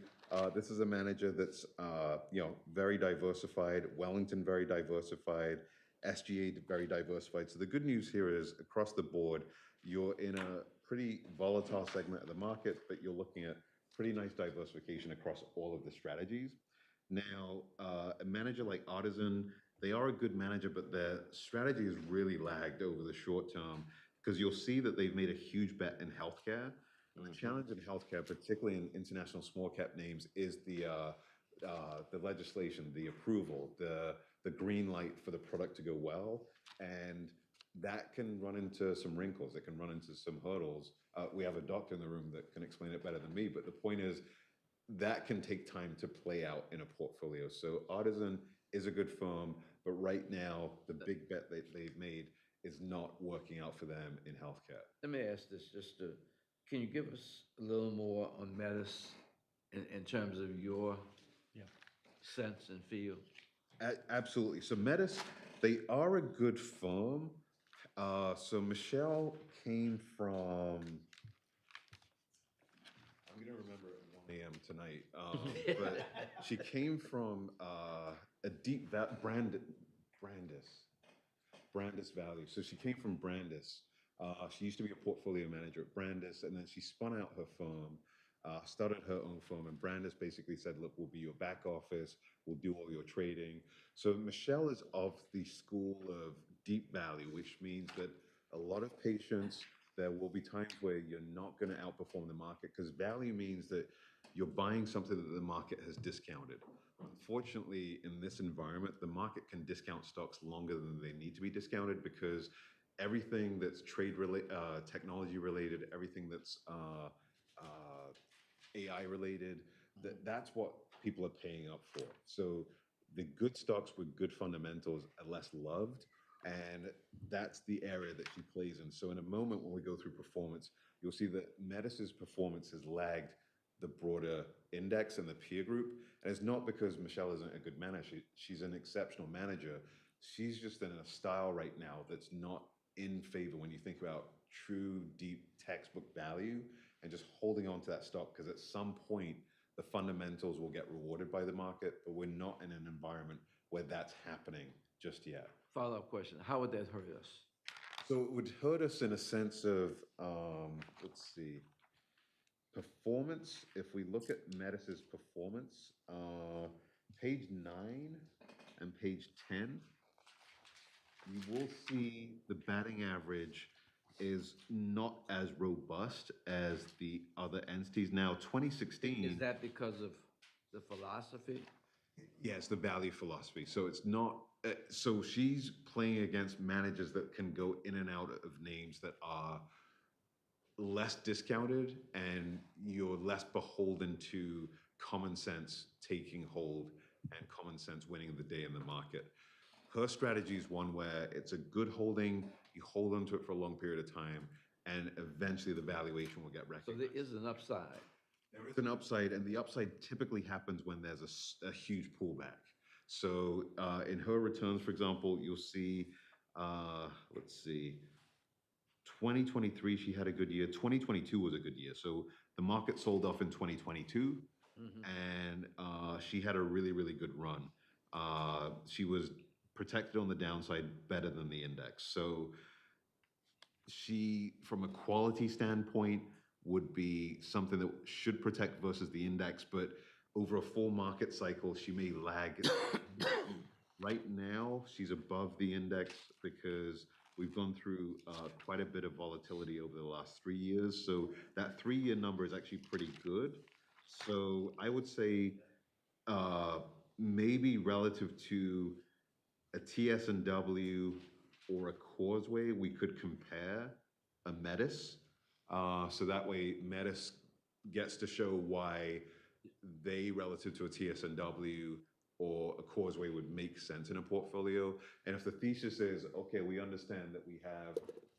this is a manager that's, very diversified, Wellington very diversified, SGA very diversified. So the good news here is across the board, you're in a pretty volatile segment of the market, but you're looking at pretty nice diversification across all of the strategies. Now, a manager like Artisan, they are a good manager, but their strategy has really lagged over the short term because you'll see that they've made a huge bet in healthcare. And the challenge in healthcare, particularly in international small cap names, is the legislation, the approval, the green light for the product to go well. And that can run into some wrinkles. It can run into some hurdles. We have a doctor in the room that can explain it better than me, but the point is that can take time to play out in a portfolio. So Artisan is a good firm, but right now the big bet that they've made is not working out for them in healthcare. Let me ask this, can you give us a little more on Metis in terms of your sense and feel? Absolutely. So Metis, they are a good firm. So Michelle came from, I'm going to remember it at 1 a.m. tonight, but she came from a deep Brandis Value. So she came from Brandis. She used to be a portfolio manager at Brandis, and then she spun out her firm, started her own firm, and Brandis basically said, look, we'll be your back office, we'll do all your trading. So Michelle is of the school of deep value, which means that a lot of patience. There will be times where you're not going to outperform the market because value means that you're buying something that the market has discounted. Unfortunately, in this environment, the market can discount stocks longer than they need to be discounted because everything that's technology related, everything that's AI related, that's what people are paying up for. So the good stocks with good fundamentals are less loved, and that's the area that she plays in. So in a moment when we go through performance, you'll see that Metis's performance has lagged the broader index and the peer group. And it's not because Michelle isn't a good manager. She's an exceptional manager. She's just in a style right now that's not in favor when you think about true, deep textbook value and just holding on to that stock, because at some point, the fundamentals will get rewarded by the market, but we're not in an environment where that's happening just yet. Follow-up question, how would that hurt us? So it would hurt us in a sense of, let's see, performance. If we look at Metis's performance, page 9 and page 10, you will see the batting average is not as robust as the other entities. Now, 2016... Is that because of the philosophy? Yes, the value philosophy. So it's not... so she's playing against managers that can go in and out of names that are less discounted, and you're less beholden to common sense taking hold and common sense winning the day in the market. Her strategy is one where it's a good holding, you hold onto it for a long period of time, and eventually the valuation will get recognized. So there is an upside. There is an upside, and the upside typically happens when there's a huge pullback. So in her returns, for example, you'll see, let's see, 2023, she had a good year. 2022 was a good year. So the market sold off in 2022, and she had a really, really good run. She was protected on the downside better than the index. So she, from a quality standpoint, would be something that should protect versus the index, but over a full market cycle, she may lag. Right now, she's above the index because we've gone through quite a bit of volatility over the last 3 years. So that 3-year number is actually pretty good. So I would say maybe relative to a TS&W or a Causeway, we could compare a Metis. So that way Metis gets to show why they, relative to a TS&W or a Causeway, would make sense in a portfolio. And if the thesis is, okay, we understand that we have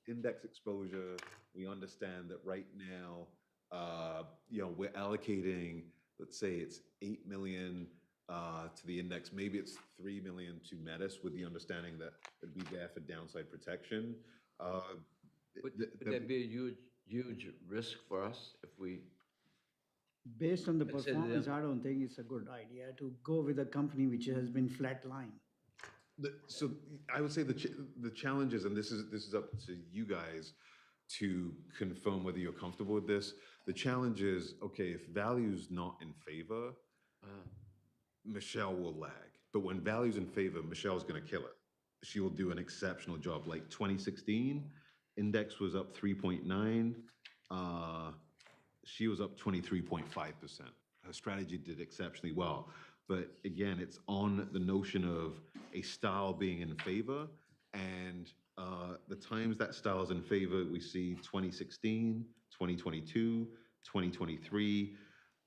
index exposure, we understand that right now, we're allocating, let's say it's 8 million to the index. Maybe it's 3 million to Metis with the understanding that it'd be there for downside protection. Would that be a huge risk for us if we, Based on the Consider performance, them- I don't think it's a good idea to go with a company which has been flatline. So I would say the challenges, and this is up to you guys to confirm whether you're comfortable with this. The challenge is, okay, if value's not in favor, Michelle will lag. But when value's in favor, Michelle's gonna kill it. She will do an exceptional job. Like 2016, index was up 3.9. She was up 23.5%. Her strategy did exceptionally well. But again, it's on the notion of a style being in favor, and the times that style is in favor, we see 2016, 2022, 2023.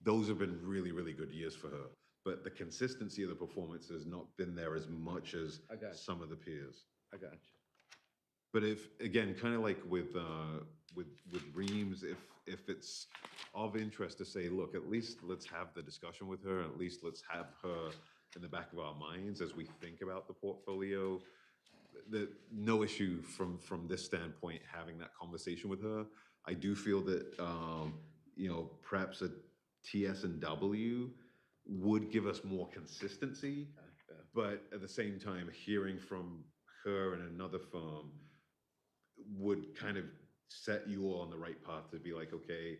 Those have been really, really good years for her. But the consistency of the performance has not been there as much as I got you. some of the peers. I got you. But if, again, kind of like with Reams, if it's of interest to say, look, at least let's have the discussion with her, at least let's have her in the back of our minds as we think about the portfolio. No issue from this standpoint, having that conversation with her. I do feel that, perhaps a TS&W would give us more consistency, but at the same time, hearing from her and another firm would kind of set you all on the right path to be like, okay,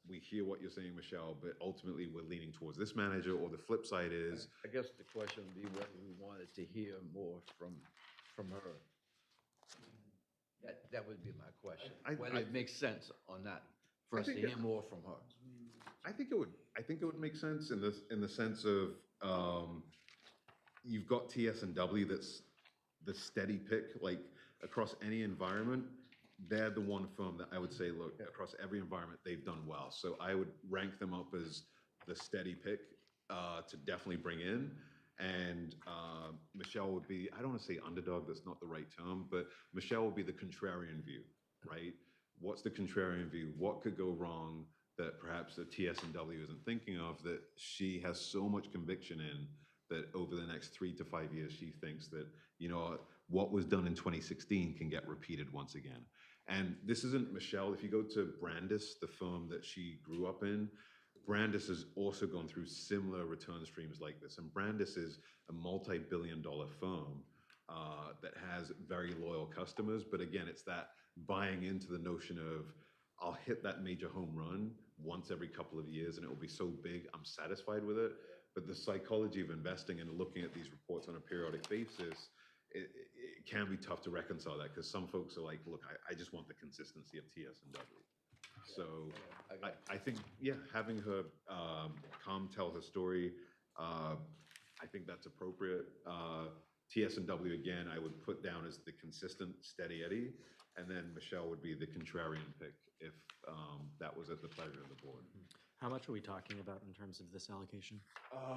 we hear what you're saying, Michelle, but ultimately we're leaning towards this manager, or the flip side is, I guess the question would be whether we wanted to hear more from her. That would be my question, whether it makes sense or not for us to think hear more from her. I think it would make sense in the sense of, you've got TS&W that's the steady pick, like across any environment. They're the one firm that I would say, look, across every environment, they've done well. So I would rank them up as the steady pick to definitely bring in. And Michelle would be, I don't want to say underdog, that's not the right term, but Michelle would be the contrarian view, right? What's the contrarian view? What could go wrong that perhaps the TS&W isn't thinking of, that she has so much conviction in that over the next 3 to 5 years, she thinks that, what was done in 2016 can get repeated once again. And this isn't Michelle. If you go to Brandis, the firm that she grew up in, Brandis has also gone through similar return streams like this. And Brandis is a multi-billion-dollar firm that has very loyal customers. But again, it's that buying into the notion of, I'll hit that major home run once every couple of years and it will be so big, I'm satisfied with it. But the psychology of investing and looking at these reports on a periodic basis, it can be tough to reconcile that, because some folks are like, look, I just want the consistency of TS&W. So I think, yeah, having her come tell her story, I think that's appropriate. TS&W, again, I would put down as the consistent, steady Eddie, and then Michelle would be the contrarian pick if that was at the pleasure of the board. How much are we talking about in terms of this allocation?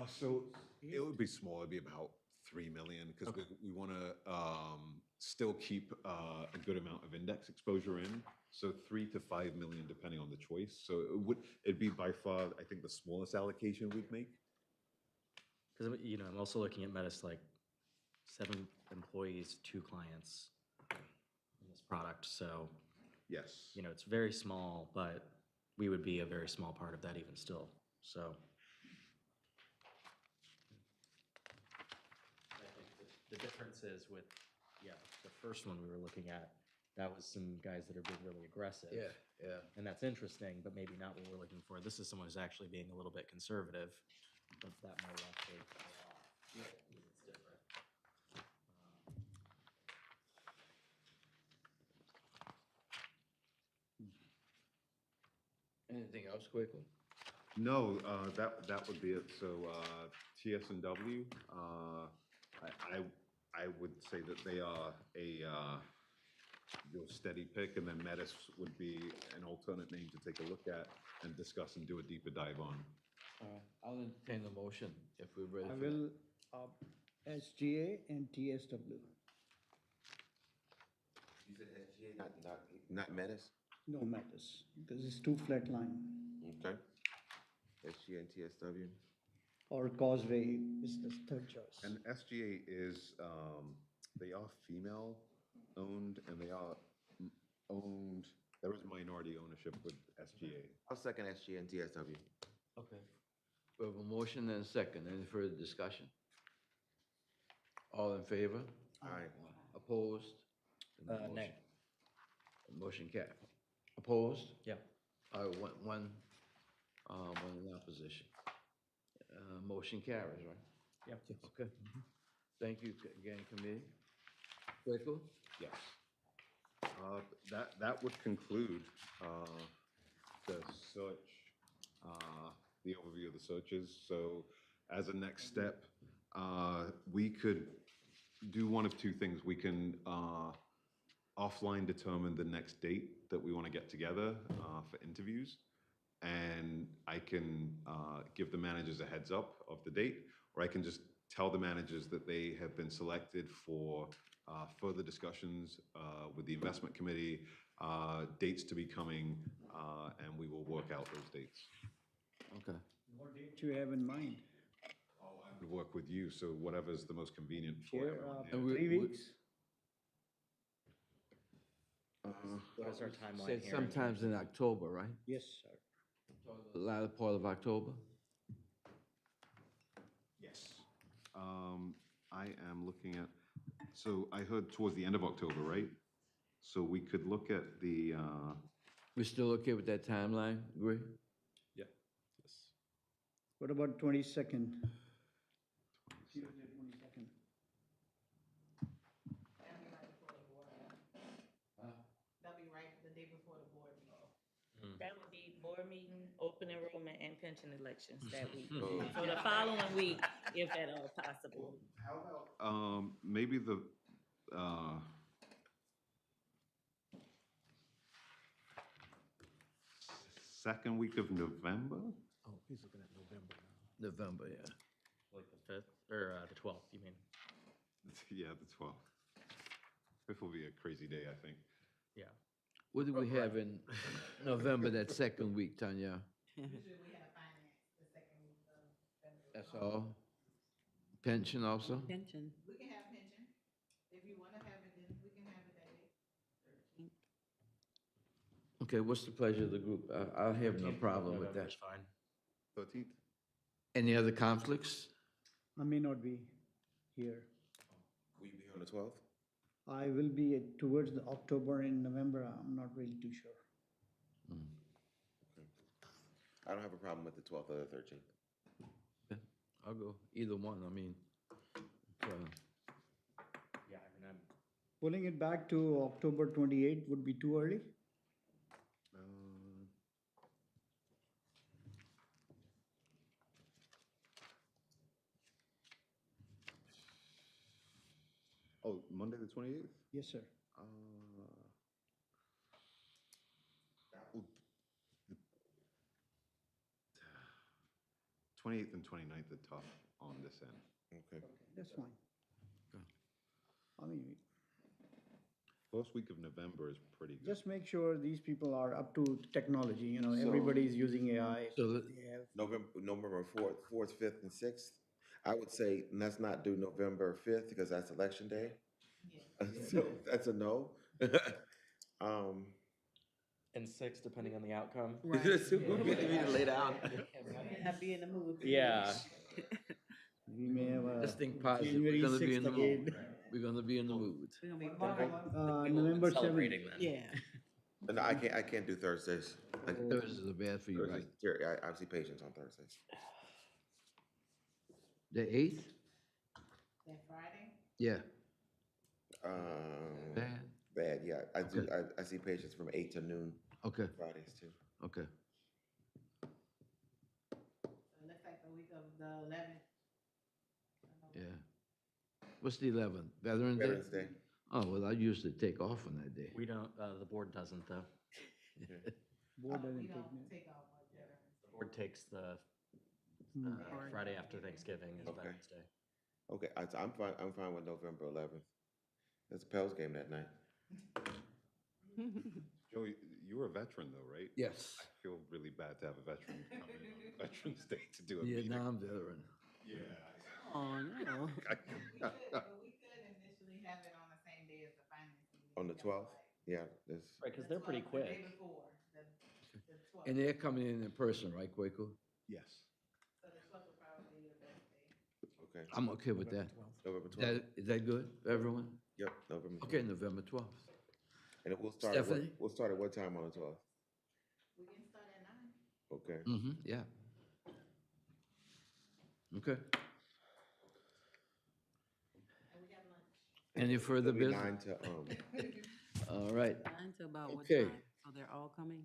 So it would be small. It'd be about 3 million, because we want to still keep a good amount of index exposure in. So 3 to 5 million, depending on the choice. So it'd be by far, I think, the smallest allocation we'd make. Because, I'm also looking at Metis, like 7 employees, 2 clients in this product. So, Yes. it's very small, but we would be a very small part of that even still. So I think the difference is with, the first one we were looking at, that was some guys that are being really aggressive. Yeah. And that's interesting, but maybe not what we're looking for. This is someone who's actually being a little bit conservative, but that might actually pay off. It's different. Anything else quickly? No, that would be it. So TS&W, I would say that they are a your steady pick, and then Metis would be an alternate name to take a look at and discuss and do a deeper dive on. I'll entertain the motion if we're ready I for that. will, SGA and TSW. You said SGA, not Metis? No matters, because it's too flat line. Okay. SGA and TSW. or Causeway is the third choice? And SGA is, they are female-owned, and they are owned, there is minority ownership with SGA. I'll second SG and TSW. Okay. We have a motion and a second. Any further discussion? All in favor? Aye. Opposed? Nay. Motion carried. Opposed? Yeah. One in opposition. Motion carries, right? Yep. Okay. Thank you again, committee. Quickly? Yes. That would conclude the search, the overview of the searches. So as a next step, we could do one of two things. We can offline determine the next date that we want to get together for interviews. And I can give the managers a heads up of the date, or I can just tell the managers that they have been selected for further discussions with the investment committee, dates to be coming, and we will work out those dates. Okay. What date you have in mind? I would work with you, so whatever's the most convenient for Chair, everyone. And we- 3 weeks? What is our timeline Said here? sometimes in October, right? Yes, sir. The latter part of October? Yes. I am looking at, so I heard towards the end of October, right? So we could look at the, We still okay with that timeline, agree? Yeah. Yes. What about 22nd? Tuesday, 22nd. That'll be right the day before the board meeting. That would be board meeting, open enrollment, and pension elections that week. So the following week, if at all possible. maybe the, second week of November? Oh, he's looking at November now. November, yeah. Like the 5th, or the 12th, you mean? Yeah, the 12th. This will be a crazy day, I think. Yeah. What do we have in November, that second week, Tanya? Usually we have finance the second week of February. That's all? Pension also? Pension. We can have pension. If you wanna have it, then we can have it that day. Okay, what's the pleasure of the group? I have no problem with that. November's fine. 13th? Any other conflicts? I may not be here. Will you be on the 12th? I will be towards the October and November. I'm not really too sure. I don't have a problem with the 12th or the 13th. I'll go, either one, I mean. Yeah, I mean, I'm, Pulling it back to October 28 would be too early? Oh, Monday, the 28th? Yes, sir. That would- the 28th and 29th are tough on this end. Okay. That's fine. Okay. I mean, First week of November is pretty good. just make sure these people are up to technology, you know, So- everybody's using AI. So They have November 4th, 5th, and 6th. I would say let's not do November 5th because that's election day. So that's a no. and 6, depending on the outcome. Right. Lay down. I'll be in the mood. Yeah. We may have a. Let's think positive, January we're gonna be 6th in the again. mood. We're gonna be in the mood. We're gonna be November 7th. Celebrating then. Yeah. No, I can't do Thursdays. Like, Thursdays are bad for you, right? Thursdays, I see patients on Thursdays. The 8th? That Friday? Yeah. Bad, Bad? yeah. I see patients from 8 to noon Okay, Fridays too. okay. So it looks like the week of the 11th. Yeah. What's the 11th? Veterans Day? Veterans Day. Oh, well, I usually take off on that day. We don't, the board doesn't, though. Board Oh, doesn't we take don't note. take off like that. The board takes the Friday after Thanksgiving is Okay. Veterans Day. Okay, I'm fine with November 11th. There's a Pels game that night. Joe, you were a veteran though, right? Yes. I feel really bad to have a veteran come in on Veterans Day to do a Yeah, meeting. no, I'm veteran. Oh, no. But we could initially have it on the same day as the finance meeting. On the you know, 12th? like Yeah, that's, Right, because they're pretty 12th, the day quick. before, the 12th. And they're coming in person, right, Kwaku? Yes. So the 12th would probably be the best day. okay. I'm okay with that. November 12th. Is that good for everyone? Yep, November 12th. Okay, November 12th. And it will start at what, Stephanie? we'll start at what time on the 12th? We can start at 9. Okay. Mm-hmm, yeah. Okay. And we got lunch. Any further It'll be business? 9 to, All right. Until about what Okay. time? So they're all coming?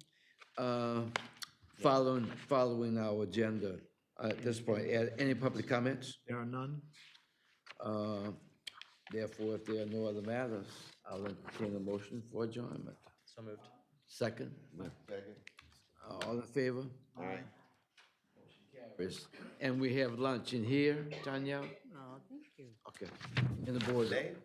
Following our agenda at this point, any public comments? There are none? Therefore, if there are no other matters, I'll entertain a motion for adjournment. So moved. Second, second. all in favor? All right. And we have lunch in here, Tanya? Oh, thank you. Okay. In the board's. Dave?